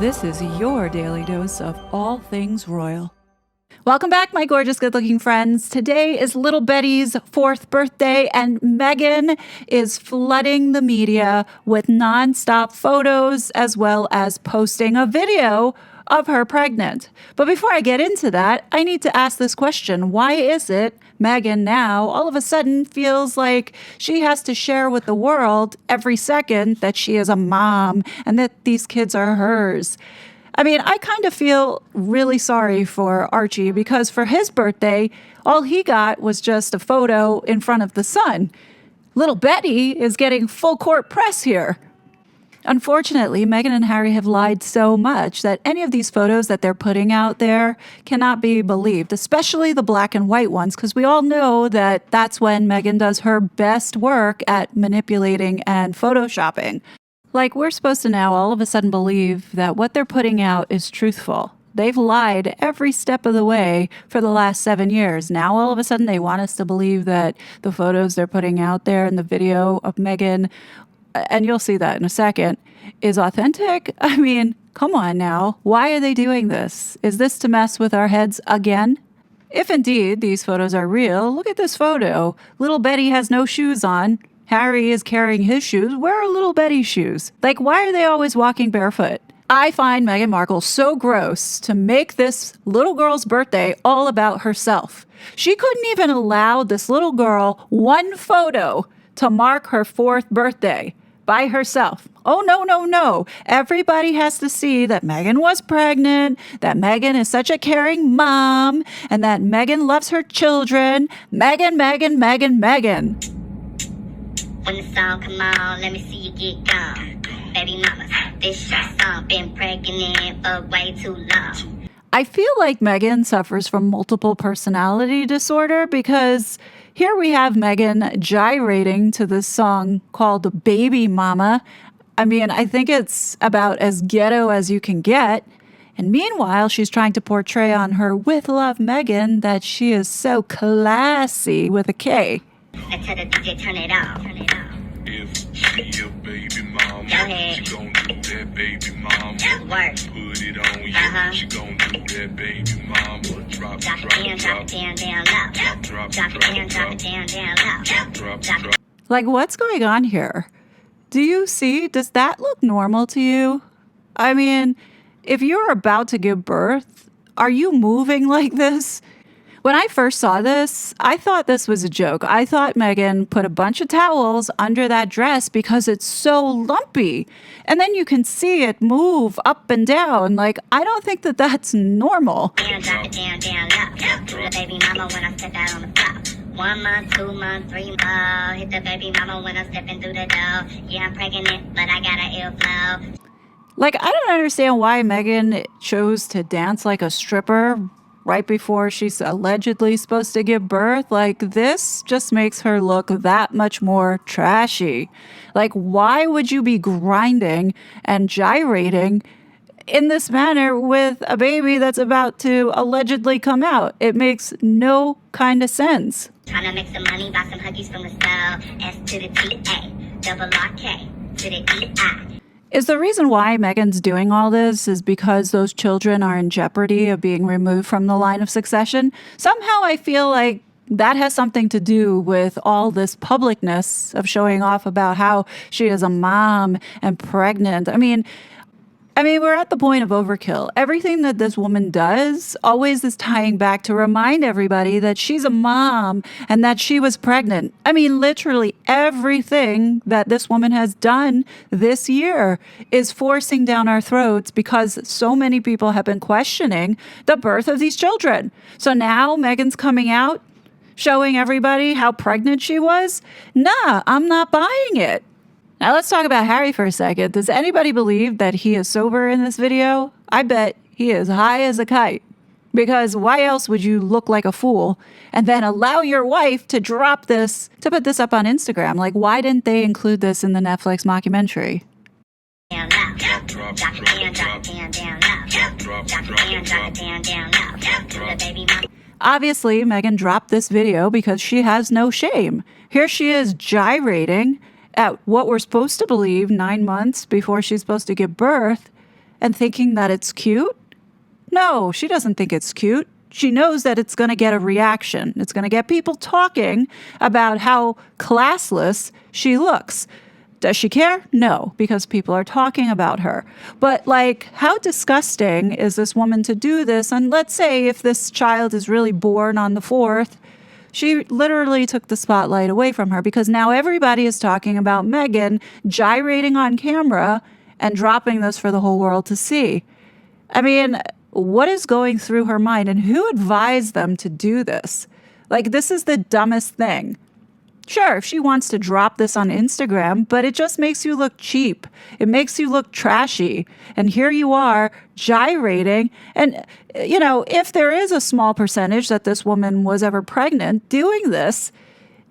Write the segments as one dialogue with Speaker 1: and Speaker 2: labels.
Speaker 1: This is your daily dose of all things royal. Welcome back, my gorgeous, good-looking friends. Today is little Betty's 4th birthday, and Meghan is flooding the media with nonstop photos as well as posting a video of her pregnant. But before I get into that, I need to ask this question. Why is it Meghan now all of a sudden feels like she has to share with the world every second that she is a mom and that these kids are hers? I mean, I kind of feel really sorry for Archie because for his birthday, all he got was just a photo in front of the sun. Little Betty is getting full court press here. Unfortunately, Meghan and Harry have lied so much that any of these photos that they're putting out there cannot be believed, especially the black and white ones, because we all know that that's when Meghan does her best work at manipulating and photoshopping. Like, we're supposed to now all of a sudden believe that what they're putting out is truthful. They've lied every step of the way for the last 7 years. Now, all of a sudden, they want us to believe that the photos they're putting out there and the video of Meghan, and you'll see that in a second, is authentic. I mean, come on now. Why are they doing this? Is this to mess with our heads again? If indeed these photos are real, look at this photo. Little Betty has no shoes on. Harry is carrying his shoes. Where are little Betty's shoes? Like, why are they always walking barefoot? I find Meghan Markle so gross to make this little girl's birthday all about herself. She couldn't even allow this little girl one photo to mark her 4th birthday by herself. Oh, no, no, no. Everybody has to see that Meghan was pregnant, that Meghan is such a caring mom, and that Meghan loves her children. Meghan, Meghan, Meghan, Meghan.
Speaker 2: When the song come on, let me see you get gone. Baby mama, this your song. Been pregnant for way too long.
Speaker 1: I feel like Meghan suffers from multiple personality disorder because here we have Meghan gyrating to this song called Baby Mama. I mean, I think it's about as ghetto as you can get. And meanwhile, she's trying to portray on her With Love Meghan that she is so classy with a K.
Speaker 2: I tell the DJ, turn it off. Turn it off.
Speaker 3: If she a baby mama,
Speaker 2: Go ahead.
Speaker 3: she gon' do that baby mama.
Speaker 2: Work.
Speaker 3: Put it on you, she gon' do that baby mama. Drop,
Speaker 2: Drop
Speaker 3: drop,
Speaker 2: it down, drop it down, down low.
Speaker 3: drop, drop,
Speaker 2: Drop it down, drop it down, down low.
Speaker 3: drop,
Speaker 2: Drop
Speaker 3: drop.
Speaker 1: Like, what's going on here? Do you see? Does that look normal to you? I mean, if you're about to give birth, are you moving like this? When I first saw this, I thought this was a joke. I thought Meghan put a bunch of towels under that dress because it's so lumpy. And then you can see it move up and down. Like, I don't think that that's normal.
Speaker 2: down, drop it down, down low. Do the baby mama when I step out on the floor. 1 month, 2 months, 3 months. Hit the baby mama when I'm stepping through the door. Yeah, I'm pregnant, but I got an ill flow.
Speaker 1: Like, I don't understand why Meghan chose to dance like a stripper right before she's allegedly supposed to give birth. Like, this just makes her look that much more trashy. Like, why would you be grinding and gyrating in this manner with a baby that's about to allegedly come out? It makes no kind of sense.
Speaker 2: Trying to make some money, buy some huggies from the store. S to the T-A, double R-K to the E-I.
Speaker 1: Is the reason why Meghan's doing all this is because those children are in jeopardy of being removed from the line of succession? Somehow I feel like that has something to do with all this publicness of showing off about how she is a mom and pregnant. I mean, we're at the point of overkill. Everything that this woman does always is tying back to remind everybody that she's a mom and that she was pregnant. I mean, literally everything that this woman has done this year is forcing down our throats because so many people have been questioning the birth of these children. So now Meghan's coming out, showing everybody how pregnant she was. Nah, I'm not buying it. Now let's talk about Harry for a second. Does anybody believe that he is sober in this video? I bet he is high as a kite. Because why else would you look like a fool and then allow your wife to drop this, to put this up on Instagram? Like, why didn't they include this in the Netflix mockumentary?
Speaker 2: Down low. Drop it down, drop it down, down low. Drop it down, drop it down, down low. Do the baby mama.
Speaker 1: Obviously, Meghan dropped this video because she has no shame. Here she is gyrating at what we're supposed to believe 9 months before she's supposed to give birth. and thinking that it's cute? No, she doesn't think it's cute. She knows that it's going to get a reaction. It's going to get people talking about how classless she looks. Does she care? No, because people are talking about her. But like, how disgusting is this woman to do this? And let's say if this child is really born on the 4th, she literally took the spotlight away from her because now everybody is talking about Meghan gyrating on camera and dropping this for the whole world to see. I mean, what is going through her mind and who advised them to do this? Like, this is the dumbest thing. Sure, if she wants to drop this on Instagram, but it just makes you look cheap. It makes you look trashy. And here you are gyrating. And, you know, if there is a small percentage that this woman was ever pregnant doing this,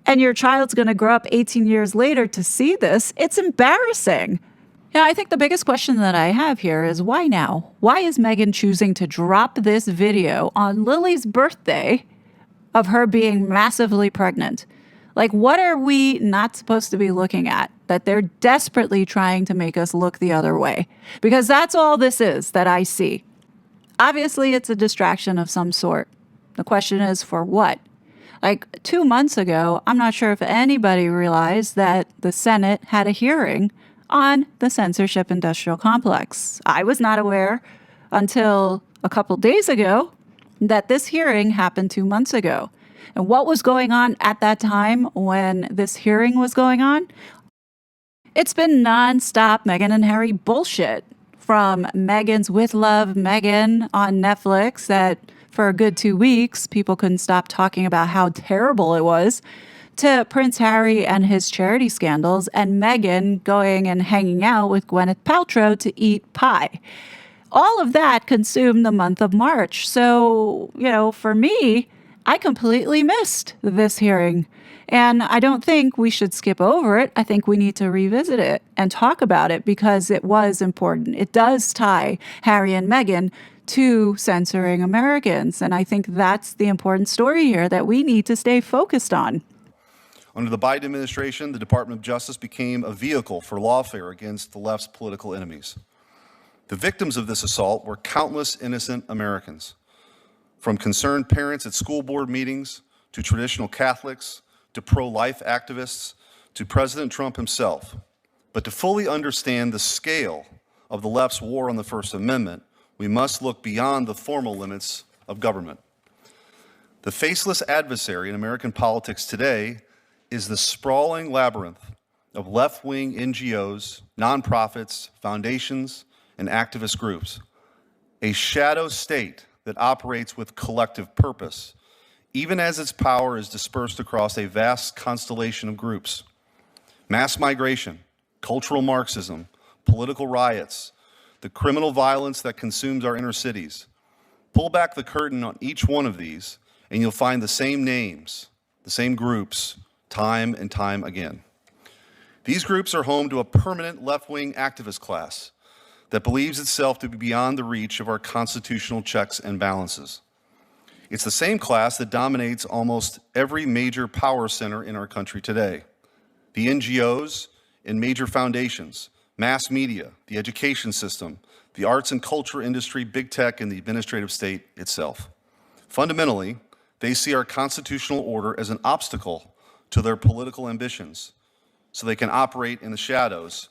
Speaker 1: and your child's going to grow up 18 years later to see this, it's embarrassing. Yeah, I think the biggest question that I have here is why now? Why is Meghan choosing to drop this video on Lily's birthday of her being massively pregnant? Like, what are we not supposed to be looking at? That they're desperately trying to make us look the other way. Because that's all this is that I see. Obviously, it's a distraction of some sort. The question is, for what? Like 2 months ago, I'm not sure if anybody realized that the Senate had a hearing on the censorship industrial complex. I was not aware until a couple days ago that this hearing happened 2 months ago. And what was going on at that time when this hearing was going on? It's been nonstop Meghan and Harry bullshit. From Meghan's With Love Meghan on Netflix that for a good 2 weeks, people couldn't stop talking about how terrible it was, to Prince Harry and his charity scandals, and Meghan going and hanging out with Gwyneth Paltrow to eat pie. All of that consumed the month of March. So, you know, for me, I completely missed this hearing. And I don't think we should skip over it. I think we need to revisit it and talk about it because it was important. It does tie Harry and Meghan to censoring Americans. And I think that's the important story here that we need to stay focused on.
Speaker 4: Under the Biden administration, the Department of Justice became a vehicle for lawfare against the left's political enemies. The victims of this assault were countless innocent Americans, from concerned parents at school board meetings, to traditional Catholics, to pro-life activists, to President Trump himself. But to fully understand the scale of the left's war on the First Amendment, we must look beyond the formal limits of government. The faceless adversary in American politics today is the sprawling labyrinth of left-wing NGOs, nonprofits, foundations, and activist groups, a shadow state that operates with collective purpose, even as its power is dispersed across a vast constellation of groups. Mass migration, cultural Marxism, political riots, the criminal violence that consumes our inner cities. Pull back the curtain on each one of these, and you'll find the same names, the same groups, time and time again. These groups are home to a permanent left-wing activist class that believes itself to be beyond the reach of our constitutional checks and balances. It's the same class that dominates almost every major power center in our country today. The NGOs and major foundations, mass media, the education system, the arts and culture industry, big tech, and the administrative state itself. Fundamentally, they see our constitutional order as an obstacle to their political ambitions, so they can operate in the shadows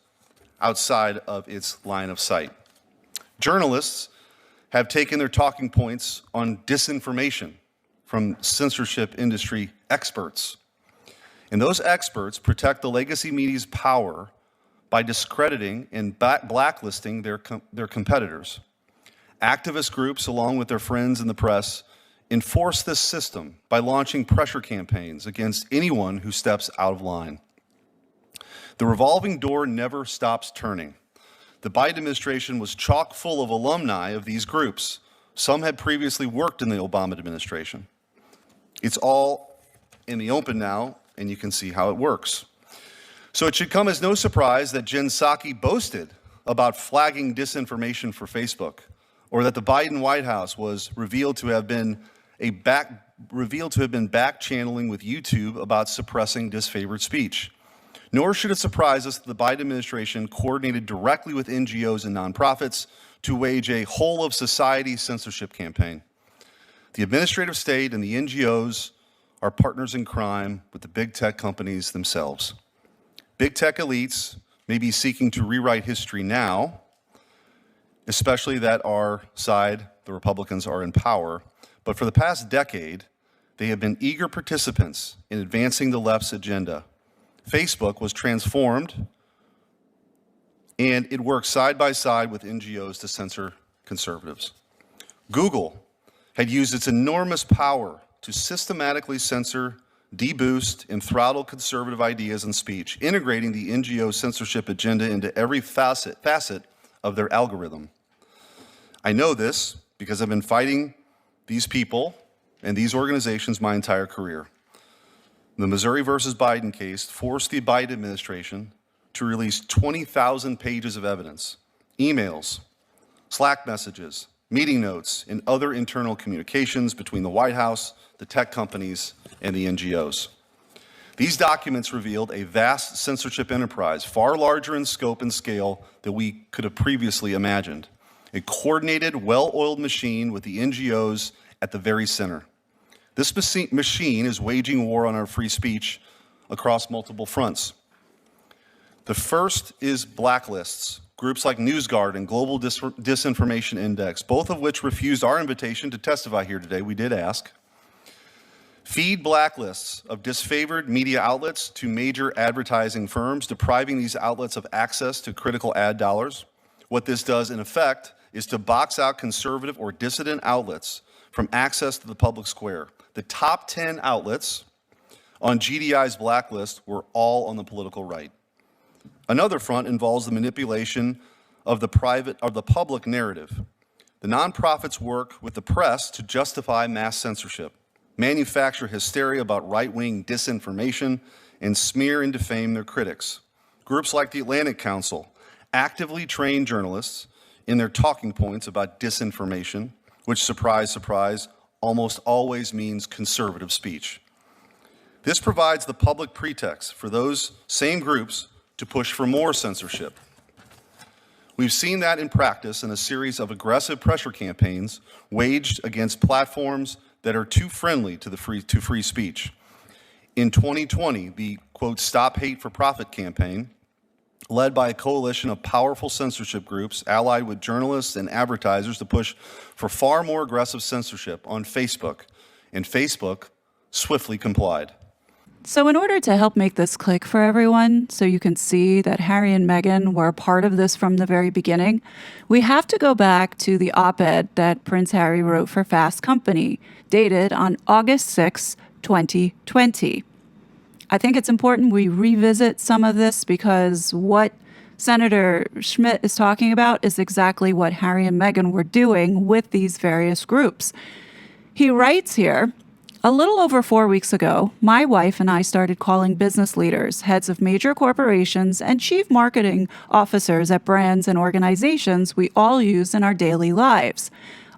Speaker 4: outside of its line of sight. Journalists have taken their talking points on disinformation from censorship industry experts. And those experts protect the legacy media's power by discrediting and blacklisting their competitors. Activist groups, along with their friends in the press, enforce this system by launching pressure campaigns against anyone who steps out of line. The revolving door never stops turning. The Biden administration was chock full of alumni of these groups. Some had previously worked in the Obama administration. It's all in the open now, and you can see how it works. So it should come as no surprise that Jen Psaki boasted about flagging disinformation for Facebook, or that the Biden White House was revealed to have been back channeling with YouTube about suppressing disfavored speech. Nor should it surprise us that the Biden administration coordinated directly with NGOs and nonprofits to wage a whole-of-society censorship campaign. The administrative state and the NGOs are partners in crime with the big tech companies themselves. Big tech elites may be seeking to rewrite history now, especially that our side, the Republicans, are in power. But for the past decade, they have been eager participants in advancing the left's agenda. Facebook was transformed, and it works side by side with NGOs to censor conservatives. Google had used its enormous power to systematically censor, deboost, and throttle conservative ideas and speech, integrating the NGO censorship agenda into every facet of their algorithm. I know this because I've been fighting these people and these organizations my entire career. The Missouri versus Biden case forced the Biden administration to release 20,000 pages of evidence, emails, Slack messages, meeting notes, and other internal communications between the White House, the tech companies, and the NGOs. These documents revealed a vast censorship enterprise, far larger in scope and scale than we could have previously imagined. A coordinated, well-oiled machine with the NGOs at the very center. This machine is waging war on our free speech across multiple fronts. The first is blacklists. Groups like NewsGuard and Global Disinformation Index, both of which refused our invitation to testify here today. We did ask. Feed blacklists of disfavored media outlets to major advertising firms, depriving these outlets of access to critical ad dollars. What this does, in effect, is to box out conservative or dissident outlets from access to the public square. The top 10 outlets on GDI's blacklist were all on the political right. Another front involves the manipulation of the public narrative. The nonprofits work with the press to justify mass censorship, manufacture hysteria about right-wing disinformation, and smear and defame their critics. Groups like the Atlantic Council actively train journalists in their talking points about disinformation, which, surprise, surprise, almost always means conservative speech. This provides the public pretext for those same groups to push for more censorship. We've seen that in practice in a series of aggressive pressure campaigns waged against platforms that are too friendly to free speech. In 2020, the, quote, Stop Hate for Profit campaign, led by a coalition of powerful censorship groups allied with journalists and advertisers to push for far more aggressive censorship on Facebook, and Facebook swiftly complied.
Speaker 1: So in order to help make this click for everyone, so you can see that Harry and Meghan were a part of this from the very beginning, we have to go back to the op-ed that Prince Harry wrote for Fast Company, dated on August 6, 2020. I think it's important we revisit some of this because what Senator Schmidt is talking about is exactly what Harry and Meghan were doing with these various groups. He writes here, a little over 4 weeks ago, my wife and I started calling business leaders, heads of major corporations, and chief marketing officers at brands and organizations we all use in our daily lives.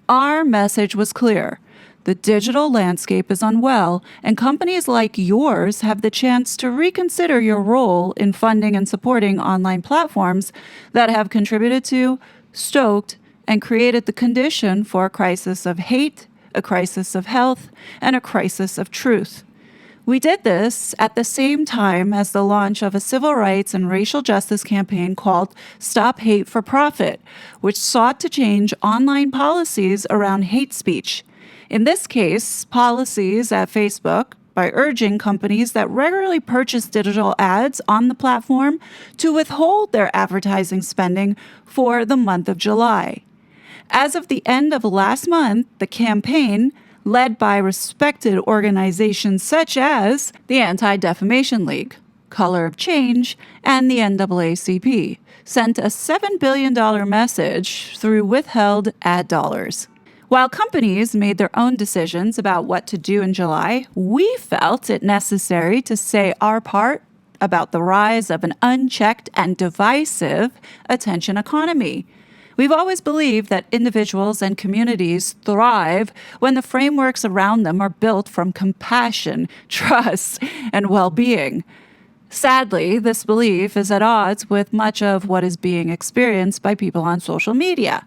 Speaker 1: Our message was clear. The digital landscape is unwell, and companies like yours have the chance to reconsider your role in funding and supporting online platforms that have contributed to, stoked, and created the condition for a crisis of hate, a crisis of health, and a crisis of truth. We did this at the same time as the launch of a civil rights and racial justice campaign called Stop Hate for Profit, which sought to change online policies around hate speech. In this case, policies at Facebook by urging companies that regularly purchase digital ads on the platform to withhold their advertising spending for the month of July. As of the end of last month, the campaign, led by respected organizations such as the Anti-Defamation League, Color of Change, and the NAACP, sent a $7 billion message through withheld ad dollars. While companies made their own decisions about what to do in July, we felt it necessary to say our part about the rise of an unchecked and divisive attention economy. We've always believed that individuals and communities thrive when the frameworks around them are built from compassion, trust, and well-being. Sadly, this belief is at odds with much of what is being experienced by people on social media.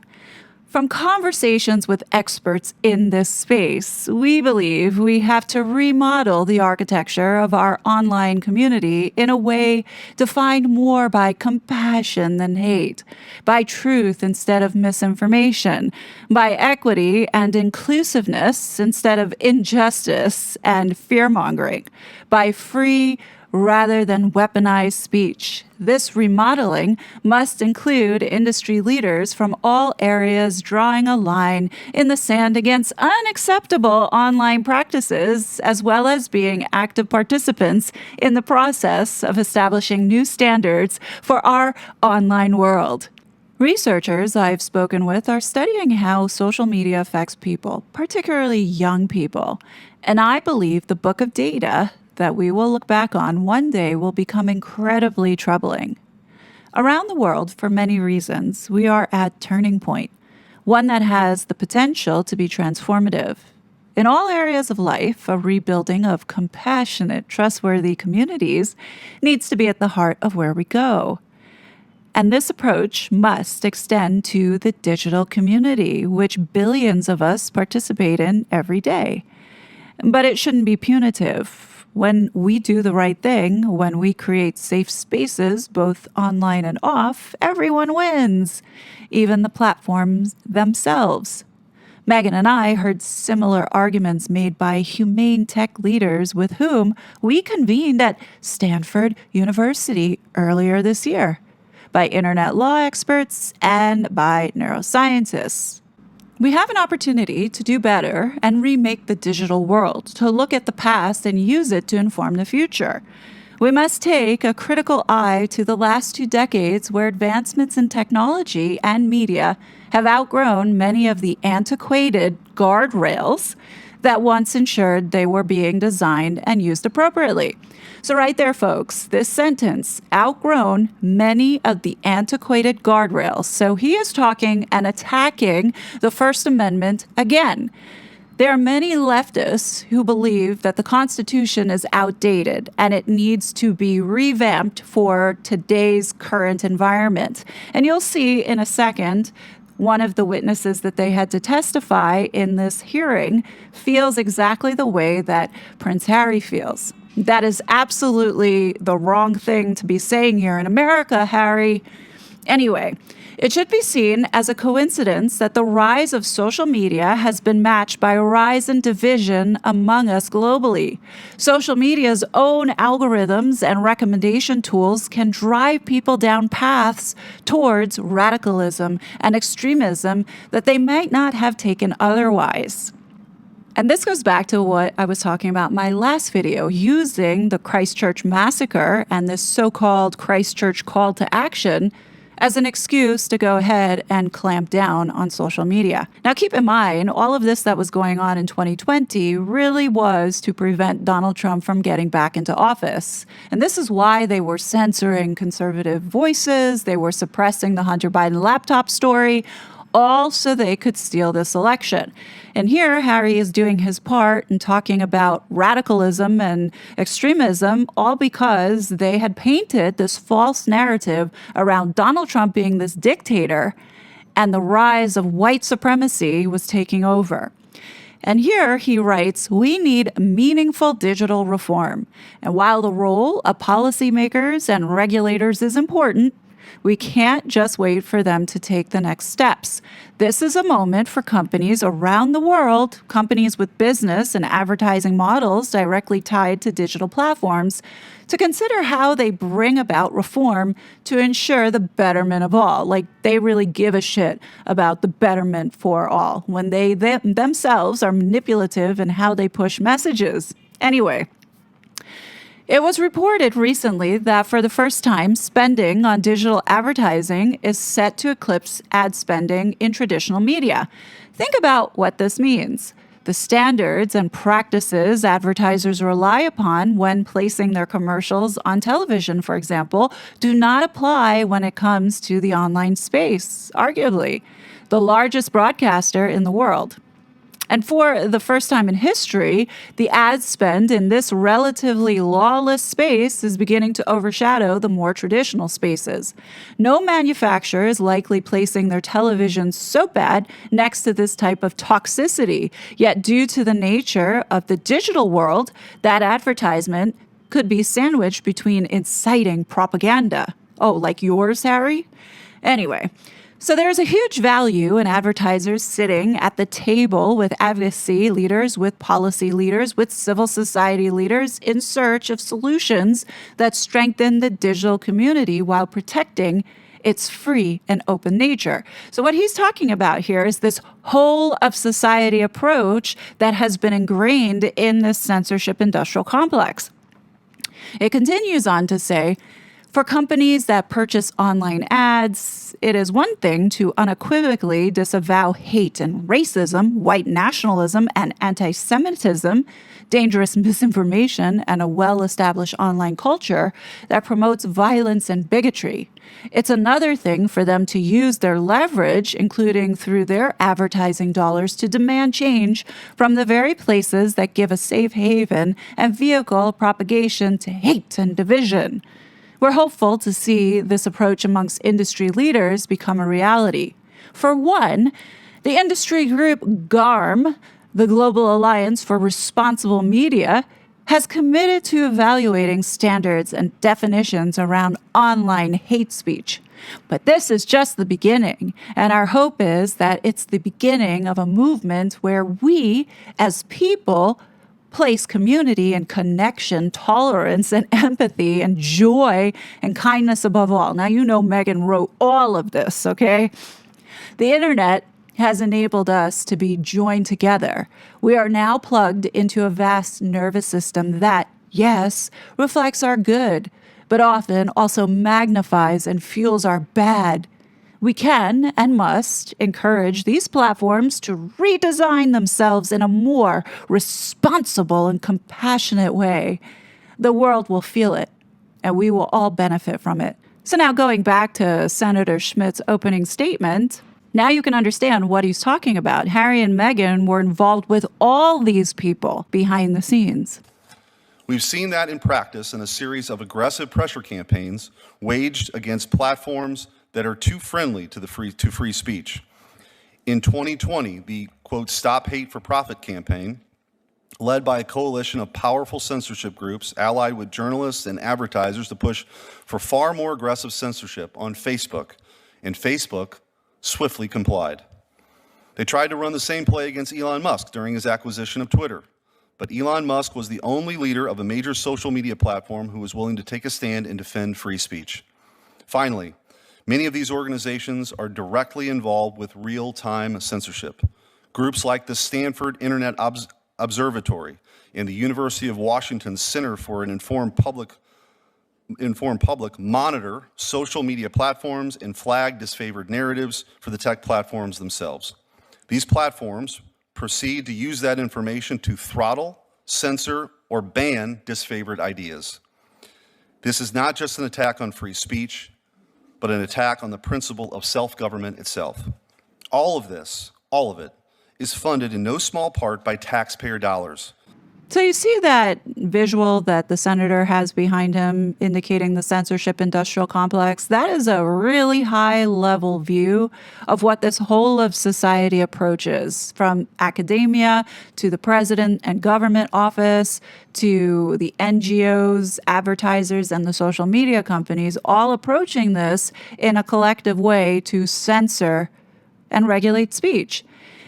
Speaker 1: From conversations with experts in this space, we believe we have to remodel the architecture of our online community in a way defined more by compassion than hate, by truth instead of misinformation, by equity and inclusiveness instead of injustice and fear-mongering, by free rather than weaponized speech. This remodeling must include industry leaders from all areas drawing a line in the sand against unacceptable online practices, as well as being active participants in the process of establishing new standards for our online world. Researchers I've spoken with are studying how social media affects people, particularly young people. And I believe the book of data that we will look back on one day will become incredibly troubling. Around the world, for many reasons, we are at turning point, one that has the potential to be transformative. In all areas of life, a rebuilding of compassionate, trustworthy communities needs to be at the heart of where we go. And this approach must extend to the digital community, which billions of us participate in every day. But it shouldn't be punitive. When we do the right thing, when we create safe spaces, both online and off, everyone wins, even the platforms themselves. Meghan and I heard similar arguments made by humane tech leaders with whom we convened at Stanford University earlier this year, by internet law experts and by neuroscientists. We have an opportunity to do better and remake the digital world, to look at the past and use it to inform the future. We must take a critical eye to the last 2 decades where advancements in technology and media have outgrown many of the antiquated guardrails that once ensured they were being designed and used appropriately. So right there, folks, this sentence, outgrown many of the antiquated guardrails. So he is talking and attacking the First Amendment again. There are many leftists who believe that the Constitution is outdated and it needs to be revamped for today's current environment. And you'll see in a second, one of the witnesses that they had to testify in this hearing feels exactly the way that Prince Harry feels. That is absolutely the wrong thing to be saying here in America, Harry. Anyway, it should be seen as a coincidence that the rise of social media has been matched by a rise in division among us globally. Social media's own algorithms and recommendation tools can drive people down paths towards radicalism and extremism that they might not have taken otherwise. And this goes back to what I was talking about in my last video, using the Christchurch massacre and this so-called Christchurch call to action as an excuse to go ahead and clamp down on social media. Now, keep in mind, all of this that was going on in 2020 really was to prevent Donald Trump from getting back into office. And this is why they were censoring conservative voices. They were suppressing the Hunter Biden laptop story, all so they could steal this election. And here, Harry is doing his part and talking about radicalism and extremism, all because they had painted this false narrative around Donald Trump being this dictator, and the rise of white supremacy was taking over. And here he writes, we need meaningful digital reform. And while the role of policymakers and regulators is important, we can't just wait for them to take the next steps. This is a moment for companies around the world, companies with business and advertising models directly tied to digital platforms, to consider how they bring about reform to ensure the betterment of all. Like, they really give a shit about the betterment for all when they themselves are manipulative in how they push messages. Anyway, it was reported recently that for the first time, spending on digital advertising is set to eclipse ad spending in traditional media. Think about what this means. The standards and practices advertisers rely upon when placing their commercials on television, for example, do not apply when it comes to the online space, arguably the largest broadcaster in the world. And for the first time in history, the ad spend in this relatively lawless space is beginning to overshadow the more traditional spaces. No manufacturer is likely placing their television soap ad next to this type of toxicity. Yet, due to the nature of the digital world, that advertisement could be sandwiched between inciting propaganda. Oh, like yours, Harry? Anyway. So there's a huge value in advertisers sitting at the table with advocacy leaders, with policy leaders, with civil society leaders in search of solutions that strengthen the digital community while protecting its free and open nature. So what he's talking about here is this whole of society approach that has been ingrained in this censorship industrial complex. It continues on to say, for companies that purchase online ads, it is one thing to unequivocally disavow hate and racism, white nationalism and anti-Semitism, dangerous misinformation, and a well-established online culture that promotes violence and bigotry. It's another thing for them to use their leverage, including through their advertising dollars, to demand change from the very places that give a safe haven and vehicle propagation to hate and division. We're hopeful to see this approach amongst industry leaders become a reality. For one, the industry group GARM, the Global Alliance for Responsible Media, has committed to evaluating standards and definitions around online hate speech. But this is just the beginning, and our hope is that it's the beginning of a movement where we, as people, place community and connection, tolerance and empathy and joy and kindness above all. Now, you know Meghan wrote all of this, okay? The internet has enabled us to be joined together. We are now plugged into a vast nervous system that, yes, reflects our good, but often also magnifies and fuels our bad. We can and must encourage these platforms to redesign themselves in a more responsible and compassionate way. The world will feel it, and we will all benefit from it. So now going back to Senator Schmidt's opening statement, now you can understand what he's talking about. Harry and Meghan were involved with all these people behind the scenes.
Speaker 4: We've seen that in practice in a series of aggressive pressure campaigns waged against platforms that are too friendly to free speech. In 2020, the, quote, Stop Hate for Profit campaign, led by a coalition of powerful censorship groups allied with journalists and advertisers to push for far more aggressive censorship on Facebook, and Facebook swiftly complied. They tried to run the same play against Elon Musk during his acquisition of Twitter, but Elon Musk was the only leader of a major social media platform who was willing to take a stand and defend free speech. Finally, many of these organizations are directly involved with real-time censorship. Groups like the Stanford Internet Observatory and the University of Washington's Center for an Informed Public monitor social media platforms and flag disfavored narratives for the tech platforms themselves. These platforms proceed to use that information to throttle, censor, or ban disfavored ideas. This is not just an attack on free speech, but an attack on the principle of self-government itself. All of it, is funded in no small part by taxpayer dollars.
Speaker 1: So you see that visual that the senator has behind him indicating the censorship industrial complex? That is a really high-level view of what this whole of society approaches, from academia to the president and government office to the NGOs, advertisers, and the social media companies, all approaching this in a collective way to censor and regulate speech.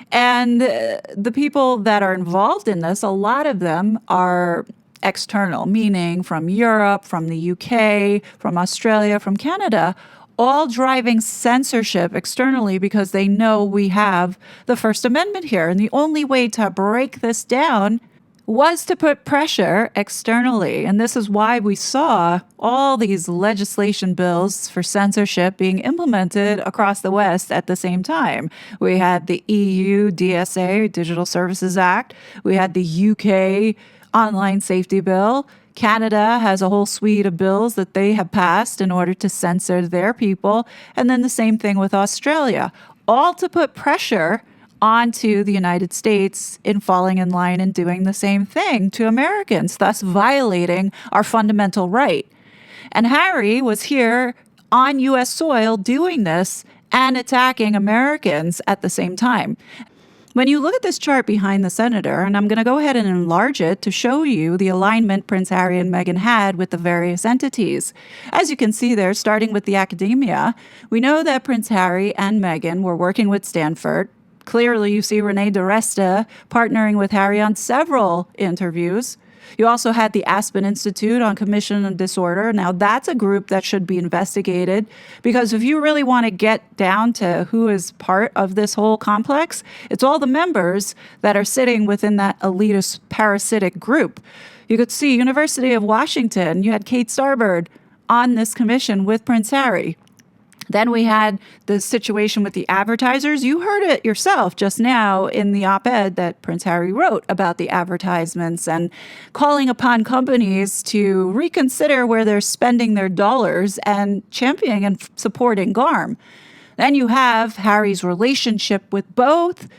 Speaker 1: And the people that are involved in this, a lot of them are external, meaning from Europe, from the UK, from Australia, from Canada, all driving censorship externally because they know we have the First Amendment here. And the only way to break this down was to put pressure externally. And this is why we saw all these legislation bills for censorship being implemented across the West at the same time. We had the EU DSA, Digital Services Act. We had the UK Online Safety Bill. Canada has a whole suite of bills that they have passed in order to censor their people. And then the same thing with Australia, all to put pressure onto the United States in falling in line and doing the same thing to Americans, thus violating our fundamental right. And Harry was here on U.S. soil doing this and attacking Americans at the same time. When you look at this chart behind the senator, and I'm going to go ahead and enlarge it to show you the alignment Prince Harry and Meghan had with the various entities. As you can see there, starting with the academia, we know that Prince Harry and Meghan were working with Stanford. Clearly, you see Renee DiResta partnering with Harry on several interviews. You also had the Aspen Institute on Commission on Disorder. Now, that's a group that should be investigated because if you really want to get down to who is part of this whole complex, it's all the members that are sitting within that elitist parasitic group. You could see University of Washington, you had Kate Starbird on this commission with Prince Harry. Then we had the situation with the advertisers. You heard it yourself just now in the op-ed that Prince Harry wrote about the advertisements and calling upon companies to reconsider where they're spending their dollars and championing and supporting GARM. Then you have Harry's relationship with both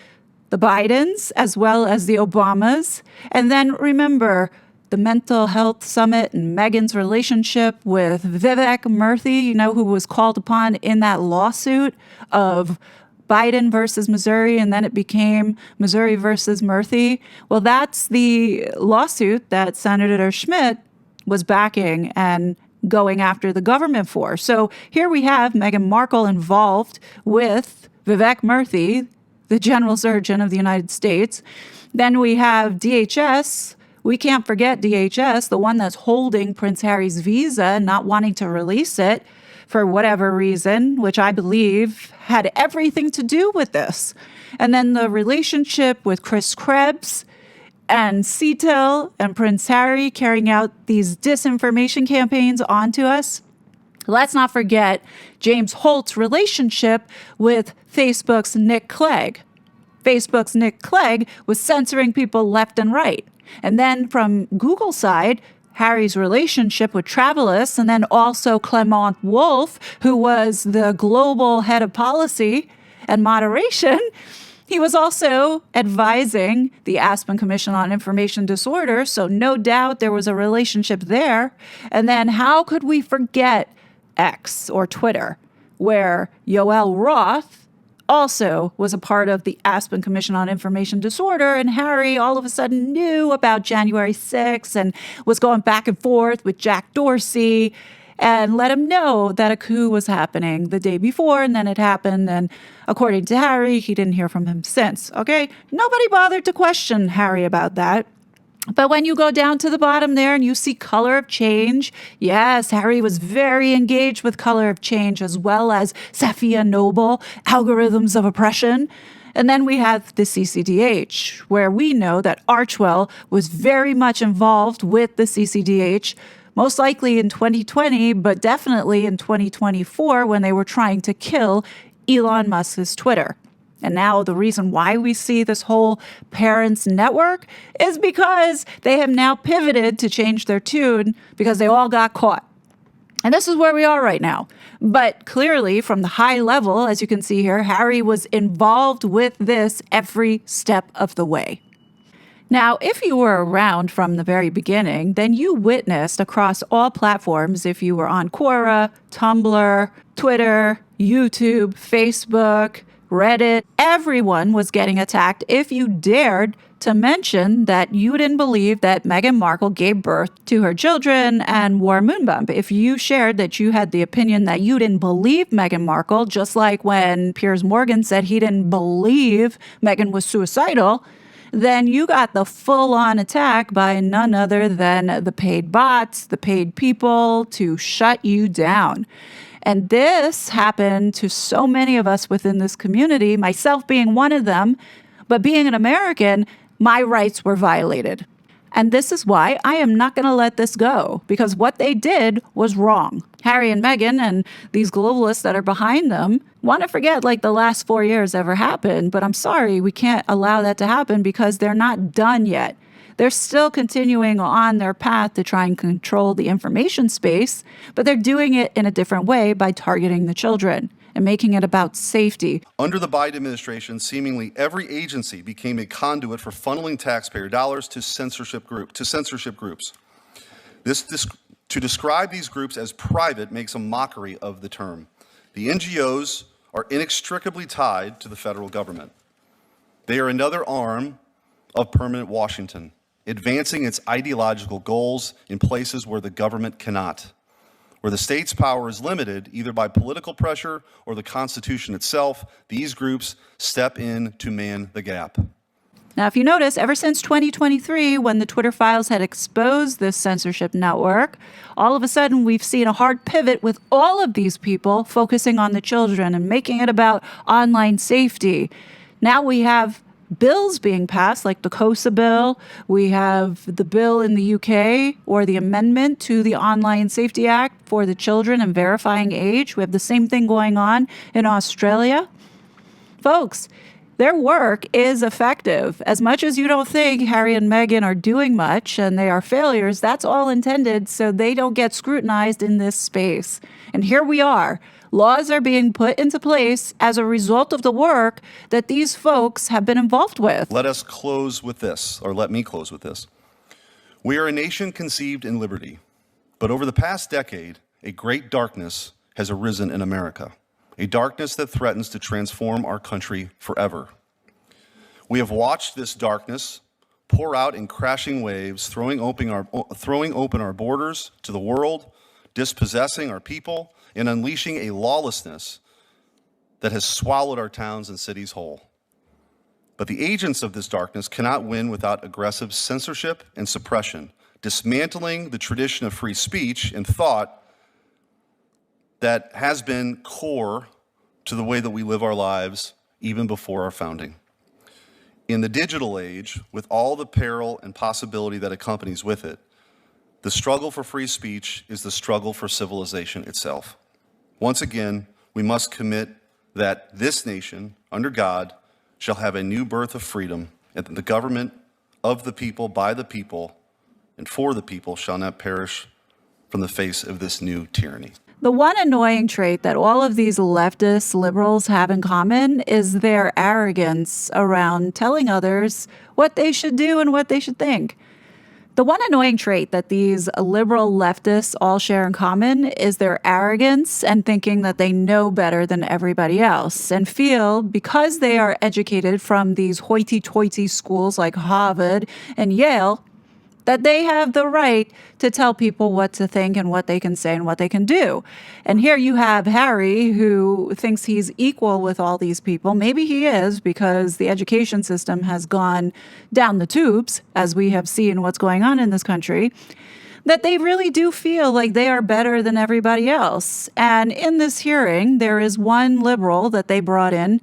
Speaker 1: the Bidens as well as the Obamas. And then remember, the mental health summit and Meghan's relationship with Vivek Murthy, you know, who was called upon in that lawsuit of Biden versus Missouri, and then it became Missouri versus Murthy. Well, that's the lawsuit that Senator Schmidt was backing and going after the government for. So here we have Meghan Markle involved with Vivek Murthy, the general surgeon of the United States. Then we have DHS. We can't forget DHS, the one that's holding Prince Harry's visa and not wanting to release it for whatever reason, which I believe had everything to do with this. And then the relationship with Chris Krebs and CETIL and Prince Harry carrying out these disinformation campaigns onto us. Let's not forget James Holt's relationship with Facebook's Nick Clegg. Facebook's Nick Clegg was censoring people left and right. And then from Google's side, Harry's relationship with Travelers, and then also Clement Wolf, who was the global head of policy and moderation. He was also advising the Aspen Commission on Information Disorder, so no doubt there was a relationship there. And then how could we forget X or Twitter, where Yoel Roth also was a part of the Aspen Commission on Information Disorder, and Harry all of a sudden knew about January 6th and was going back and forth with Jack Dorsey and let him know that a coup was happening the day before, and then it happened, and according to Harry, he didn't hear from him since, okay? Nobody bothered to question Harry about that. But when you go down to the bottom there and you see Color of Change, yes, Harry was very engaged with Color of Change as well as Safiya Noble, Algorithms of Oppression. And then we have the CCDH, where we know that Archwell was very much involved with the CCDH, most likely in 2020, but definitely in 2024 when they were trying to kill Elon Musk's Twitter. And now the reason why we see this whole parents network is because they have now pivoted to change their tune because they all got caught. And this is where we are right now. But clearly, from the high level, as you can see here, Harry was involved with this every step of the way. Now, if you were around from the very beginning, then you witnessed across all platforms, if you were on Quora, Tumblr, Twitter, YouTube, Facebook, Reddit, everyone was getting attacked if you dared to mention that you didn't believe that Meghan Markle gave birth to her children and wore a moon bump. If you shared that you had the opinion that you didn't believe Meghan Markle, just like when Piers Morgan said he didn't believe Meghan was suicidal, then you got the full-on attack by none other than the paid bots, the paid people to shut you down. And this happened to so many of us within this community, myself being one of them. But being an American, my rights were violated. And this is why I am not going to let this go, because what they did was wrong. Harry and Meghan and these globalists that are behind them want to forget like the last 4 years ever happened. But I'm sorry, we can't allow that to happen because they're not done yet. They're still continuing on their path to try and control the information space, but they're doing it in a different way by targeting the children. and making it about safety.
Speaker 4: Under the Biden administration, seemingly every agency became a conduit for funneling taxpayer dollars to censorship groups. To describe these groups as private makes a mockery of the term. The NGOs are inextricably tied to the federal government. They are another arm of permanent Washington, advancing its ideological goals in places where the government cannot. Where the state's power is limited, either by political pressure or the Constitution itself, these groups step in to man the gap.
Speaker 1: Now, if you notice, ever since 2023, when the Twitter files had exposed this censorship network, all of a sudden we've seen a hard pivot with all of these people focusing on the children and making it about online safety. Now we have bills being passed, like the COSA bill. We have the bill in the UK, or the amendment to the Online Safety Act for the children and verifying age. We have the same thing going on in Australia. Folks, their work is effective. As much as you don't think Harry and Meghan are doing much and they are failures, that's all intended so they don't get scrutinized in this space. And here we are. Laws are being put into place as a result of the work that these folks have been involved with.
Speaker 4: Let us close with this, or let me close with this. We are a nation conceived in liberty, but over the past decade, a great darkness has arisen in America, a darkness that threatens to transform our country forever. We have watched this darkness pour out in crashing waves, throwing open our borders to the world, dispossessing our people, and unleashing a lawlessness that has swallowed our towns and cities whole. But the agents of this darkness cannot win without aggressive censorship and suppression, dismantling the tradition of free speech and thought that has been core to the way that we live our lives even before our founding. In the digital age, with all the peril and possibility that accompanies with it, the struggle for free speech is the struggle for civilization itself. Once again, we must commit that this nation, under God, shall have a new birth of freedom, and that the government of the people, by the people, and for the people shall not perish from the face of this new tyranny.
Speaker 1: The one annoying trait that all of these leftist liberals have in common is their arrogance around telling others what they should do and what they should think. The one annoying trait that these liberal leftists all share in common is their arrogance and thinking that they know better than everybody else, and feel, because they are educated from these hoity-toity schools like Harvard and Yale, that they have the right to tell people what to think and what they can say and what they can do. And here you have Harry, who thinks he's equal with all these people. Maybe he is, because the education system has gone down the tubes, as we have seen what's going on in this country, that they really do feel like they are better than everybody else. And in this hearing, there is one liberal that they brought in.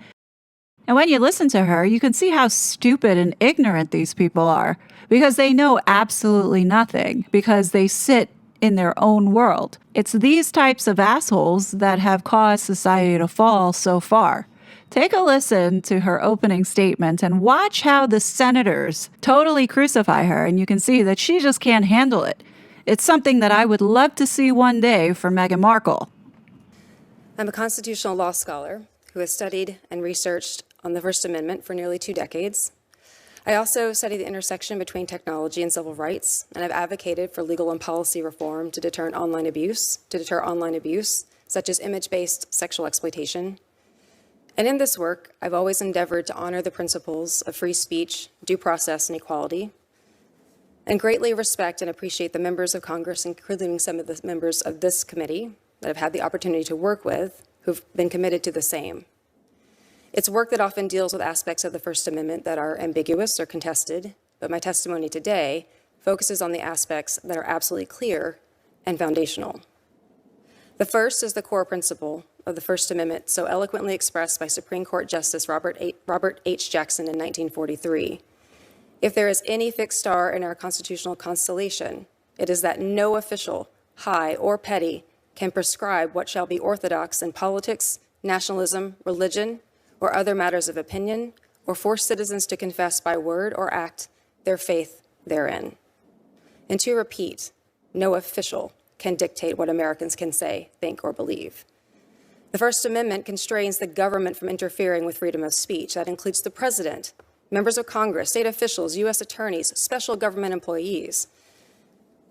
Speaker 1: And when you listen to her, you can see how stupid and ignorant these people are, because they know absolutely nothing, because they sit in their own world. It's these types of assholes that have caused society to fall so far. Take a listen to her opening statement and watch how the senators totally crucify her, and you can see that she just can't handle it. It's something that I would love to see one day for Meghan Markle.
Speaker 5: I'm a constitutional law scholar who has studied and researched on the First Amendment for nearly 2 decades. I also study the intersection between technology and civil rights, and I've advocated for legal and policy reform to deter online abuse, such as image-based sexual exploitation. And in this work, I've always endeavored to honor the principles of free speech, due process, and equality, and greatly respect and appreciate the members of Congress, including some of the members of this committee that I've had the opportunity to work with, who've been committed to the same. It's work that often deals with aspects of the First Amendment that are ambiguous or contested, but my testimony today focuses on the aspects that are absolutely clear and foundational. The first is the core principle of the First Amendment, so eloquently expressed by Supreme Court Justice Robert H. Jackson in 1943. If there is any fixed star in our constitutional constellation, it is that no official, high or petty, can prescribe what shall be orthodox in politics, nationalism, religion, or other matters of opinion, or force citizens to confess by word or act their faith therein. And to repeat, no official can dictate what Americans can say, think, or believe. The First Amendment constrains the government from interfering with freedom of speech. That includes the president, members of Congress, state officials, U.S. attorneys, special government employees.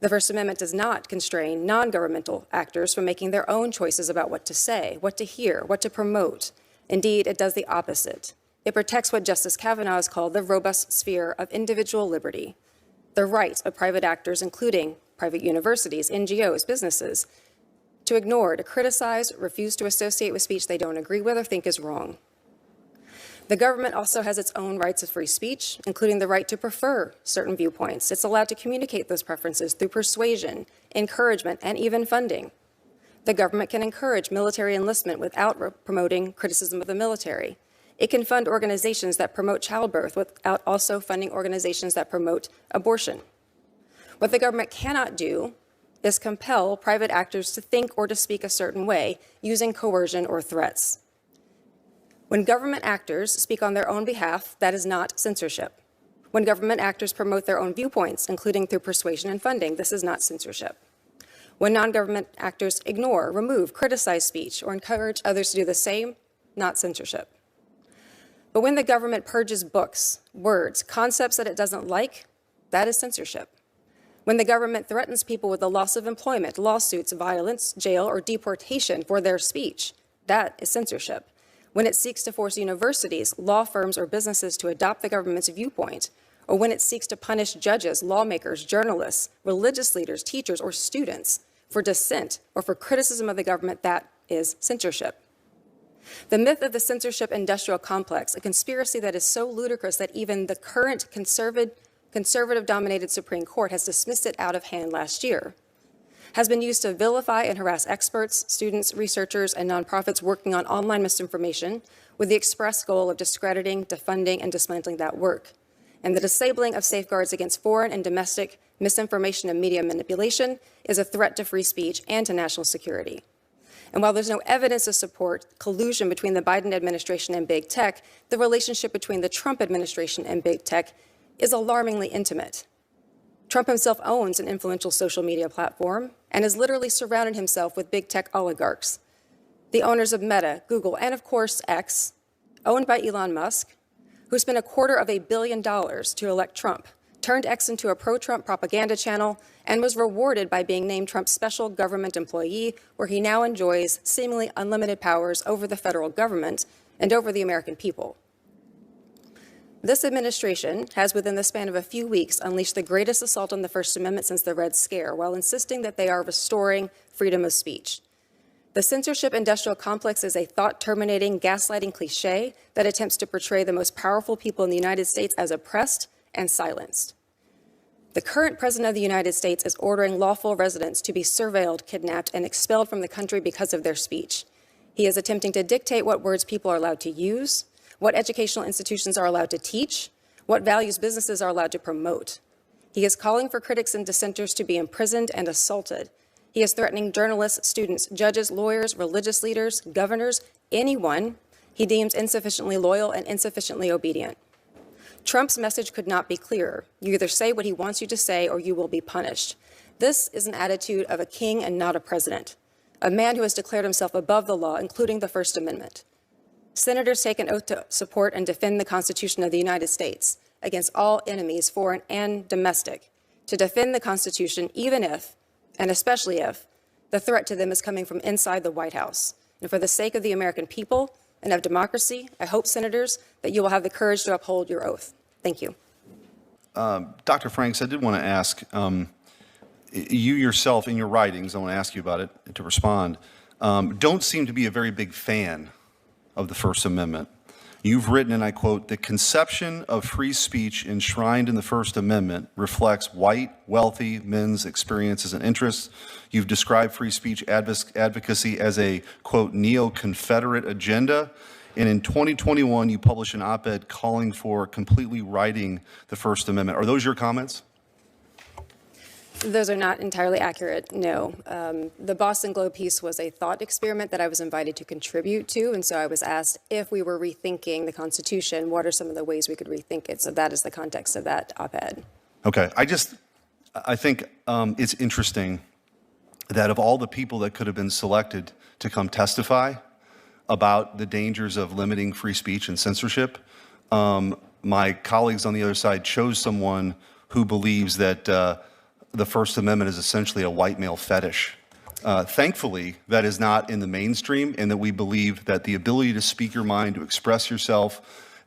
Speaker 5: The First Amendment does not constrain non-governmental actors from making their own choices about what to say, what to hear, what to promote. Indeed, it does the opposite. It protects what Justice Kavanaugh has called the robust sphere of individual liberty, the right of private actors, including private universities, NGOs, businesses, to ignore, to criticize, refuse to associate with speech they don't agree with or think is wrong. The government also has its own rights of free speech, including the right to prefer certain viewpoints. It's allowed to communicate those preferences through persuasion, encouragement, and even funding. The government can encourage military enlistment without promoting criticism of the military. It can fund organizations that promote childbirth without also funding organizations that promote abortion. What the government cannot do is compel private actors to think or to speak a certain way using coercion or threats. When government actors speak on their own behalf, that is not censorship. When government actors promote their own viewpoints, including through persuasion and funding, this is not censorship. When non-government actors ignore, remove, criticize speech, or encourage others to do the same, not censorship. But when the government purges books, words, concepts that it doesn't like, that is censorship. When the government threatens people with the loss of employment, lawsuits, violence, jail, or deportation for their speech, that is censorship. When it seeks to force universities, law firms, or businesses to adopt the government's viewpoint, or when it seeks to punish judges, lawmakers, journalists, religious leaders, teachers, or students for dissent or for criticism of the government, that is censorship. The myth of the censorship industrial complex, a conspiracy that is so ludicrous that even the current conservative-dominated Supreme Court has dismissed it out of hand last year, has been used to vilify and harass experts, students, researchers, and nonprofits working on online misinformation with the express goal of discrediting, defunding, and dismantling that work. And the disabling of safeguards against foreign and domestic misinformation and media manipulation is a threat to free speech and to national security. And while there's no evidence to support collusion between the Biden administration and big tech, the relationship between the Trump administration and big tech is alarmingly intimate. Trump himself owns an influential social media platform and has literally surrounded himself with big tech oligarchs, the owners of Meta, Google, and of course X, owned by Elon Musk, who spent $250 million to elect Trump, turned X into a pro-Trump propaganda channel, and was rewarded by being named Trump's special government employee, where he now enjoys seemingly unlimited powers over the federal government and over the American people. This administration has, within the span of a few weeks, unleashed the greatest assault on the First Amendment since the Red Scare, while insisting that they are restoring freedom of speech. The censorship industrial complex is a thought-terminating, gaslighting cliche that attempts to portray the most powerful people in the United States as oppressed and silenced. The current president of the United States is ordering lawful residents to be surveilled, kidnapped, and expelled from the country because of their speech. He is attempting to dictate what words people are allowed to use, what educational institutions are allowed to teach, what values businesses are allowed to promote. He is calling for critics and dissenters to be imprisoned and assaulted. He is threatening journalists, students, judges, lawyers, religious leaders, governors, anyone he deems insufficiently loyal and insufficiently obedient. Trump's message could not be clearer. You either say what he wants you to say or you will be punished. This is an attitude of a king and not a president, a man who has declared himself above the law, including the First Amendment. Senators take an oath to support and defend the Constitution of the United States against all enemies, foreign and domestic, to defend the Constitution even if, and especially if, the threat to them is coming from inside the White House. And for the sake of the American people and of democracy, I hope, Senators, that you will have the courage to uphold your oath. Thank you.
Speaker 4: Dr. Franks, I did want to ask, you yourself in your writings, I want to ask you about it to respond, don't seem to be a very big fan of the First Amendment. You've written, and I quote, "The conception of free speech enshrined in the First Amendment reflects white, wealthy men's experiences and interests. You've described free speech advocacy as a, quote, neo-Confederate agenda. And in 2021, you published an op-ed calling for completely writing the First Amendment." Are those your comments?
Speaker 5: Those are not entirely accurate, no. The Boston Globe piece was a thought experiment that I was invited to contribute to, and so I was asked if we were rethinking the Constitution, what are some of the ways we could rethink it? So that is the context of that op-ed.
Speaker 4: Okay, I think it's interesting that of all the people that could have been selected to come testify, about the dangers of limiting free speech and censorship. My colleagues on the other side chose someone who believes that the First Amendment is essentially a white male fetish. Thankfully, that is not in the mainstream, and that we believe that the ability to speak your mind, to express yourself,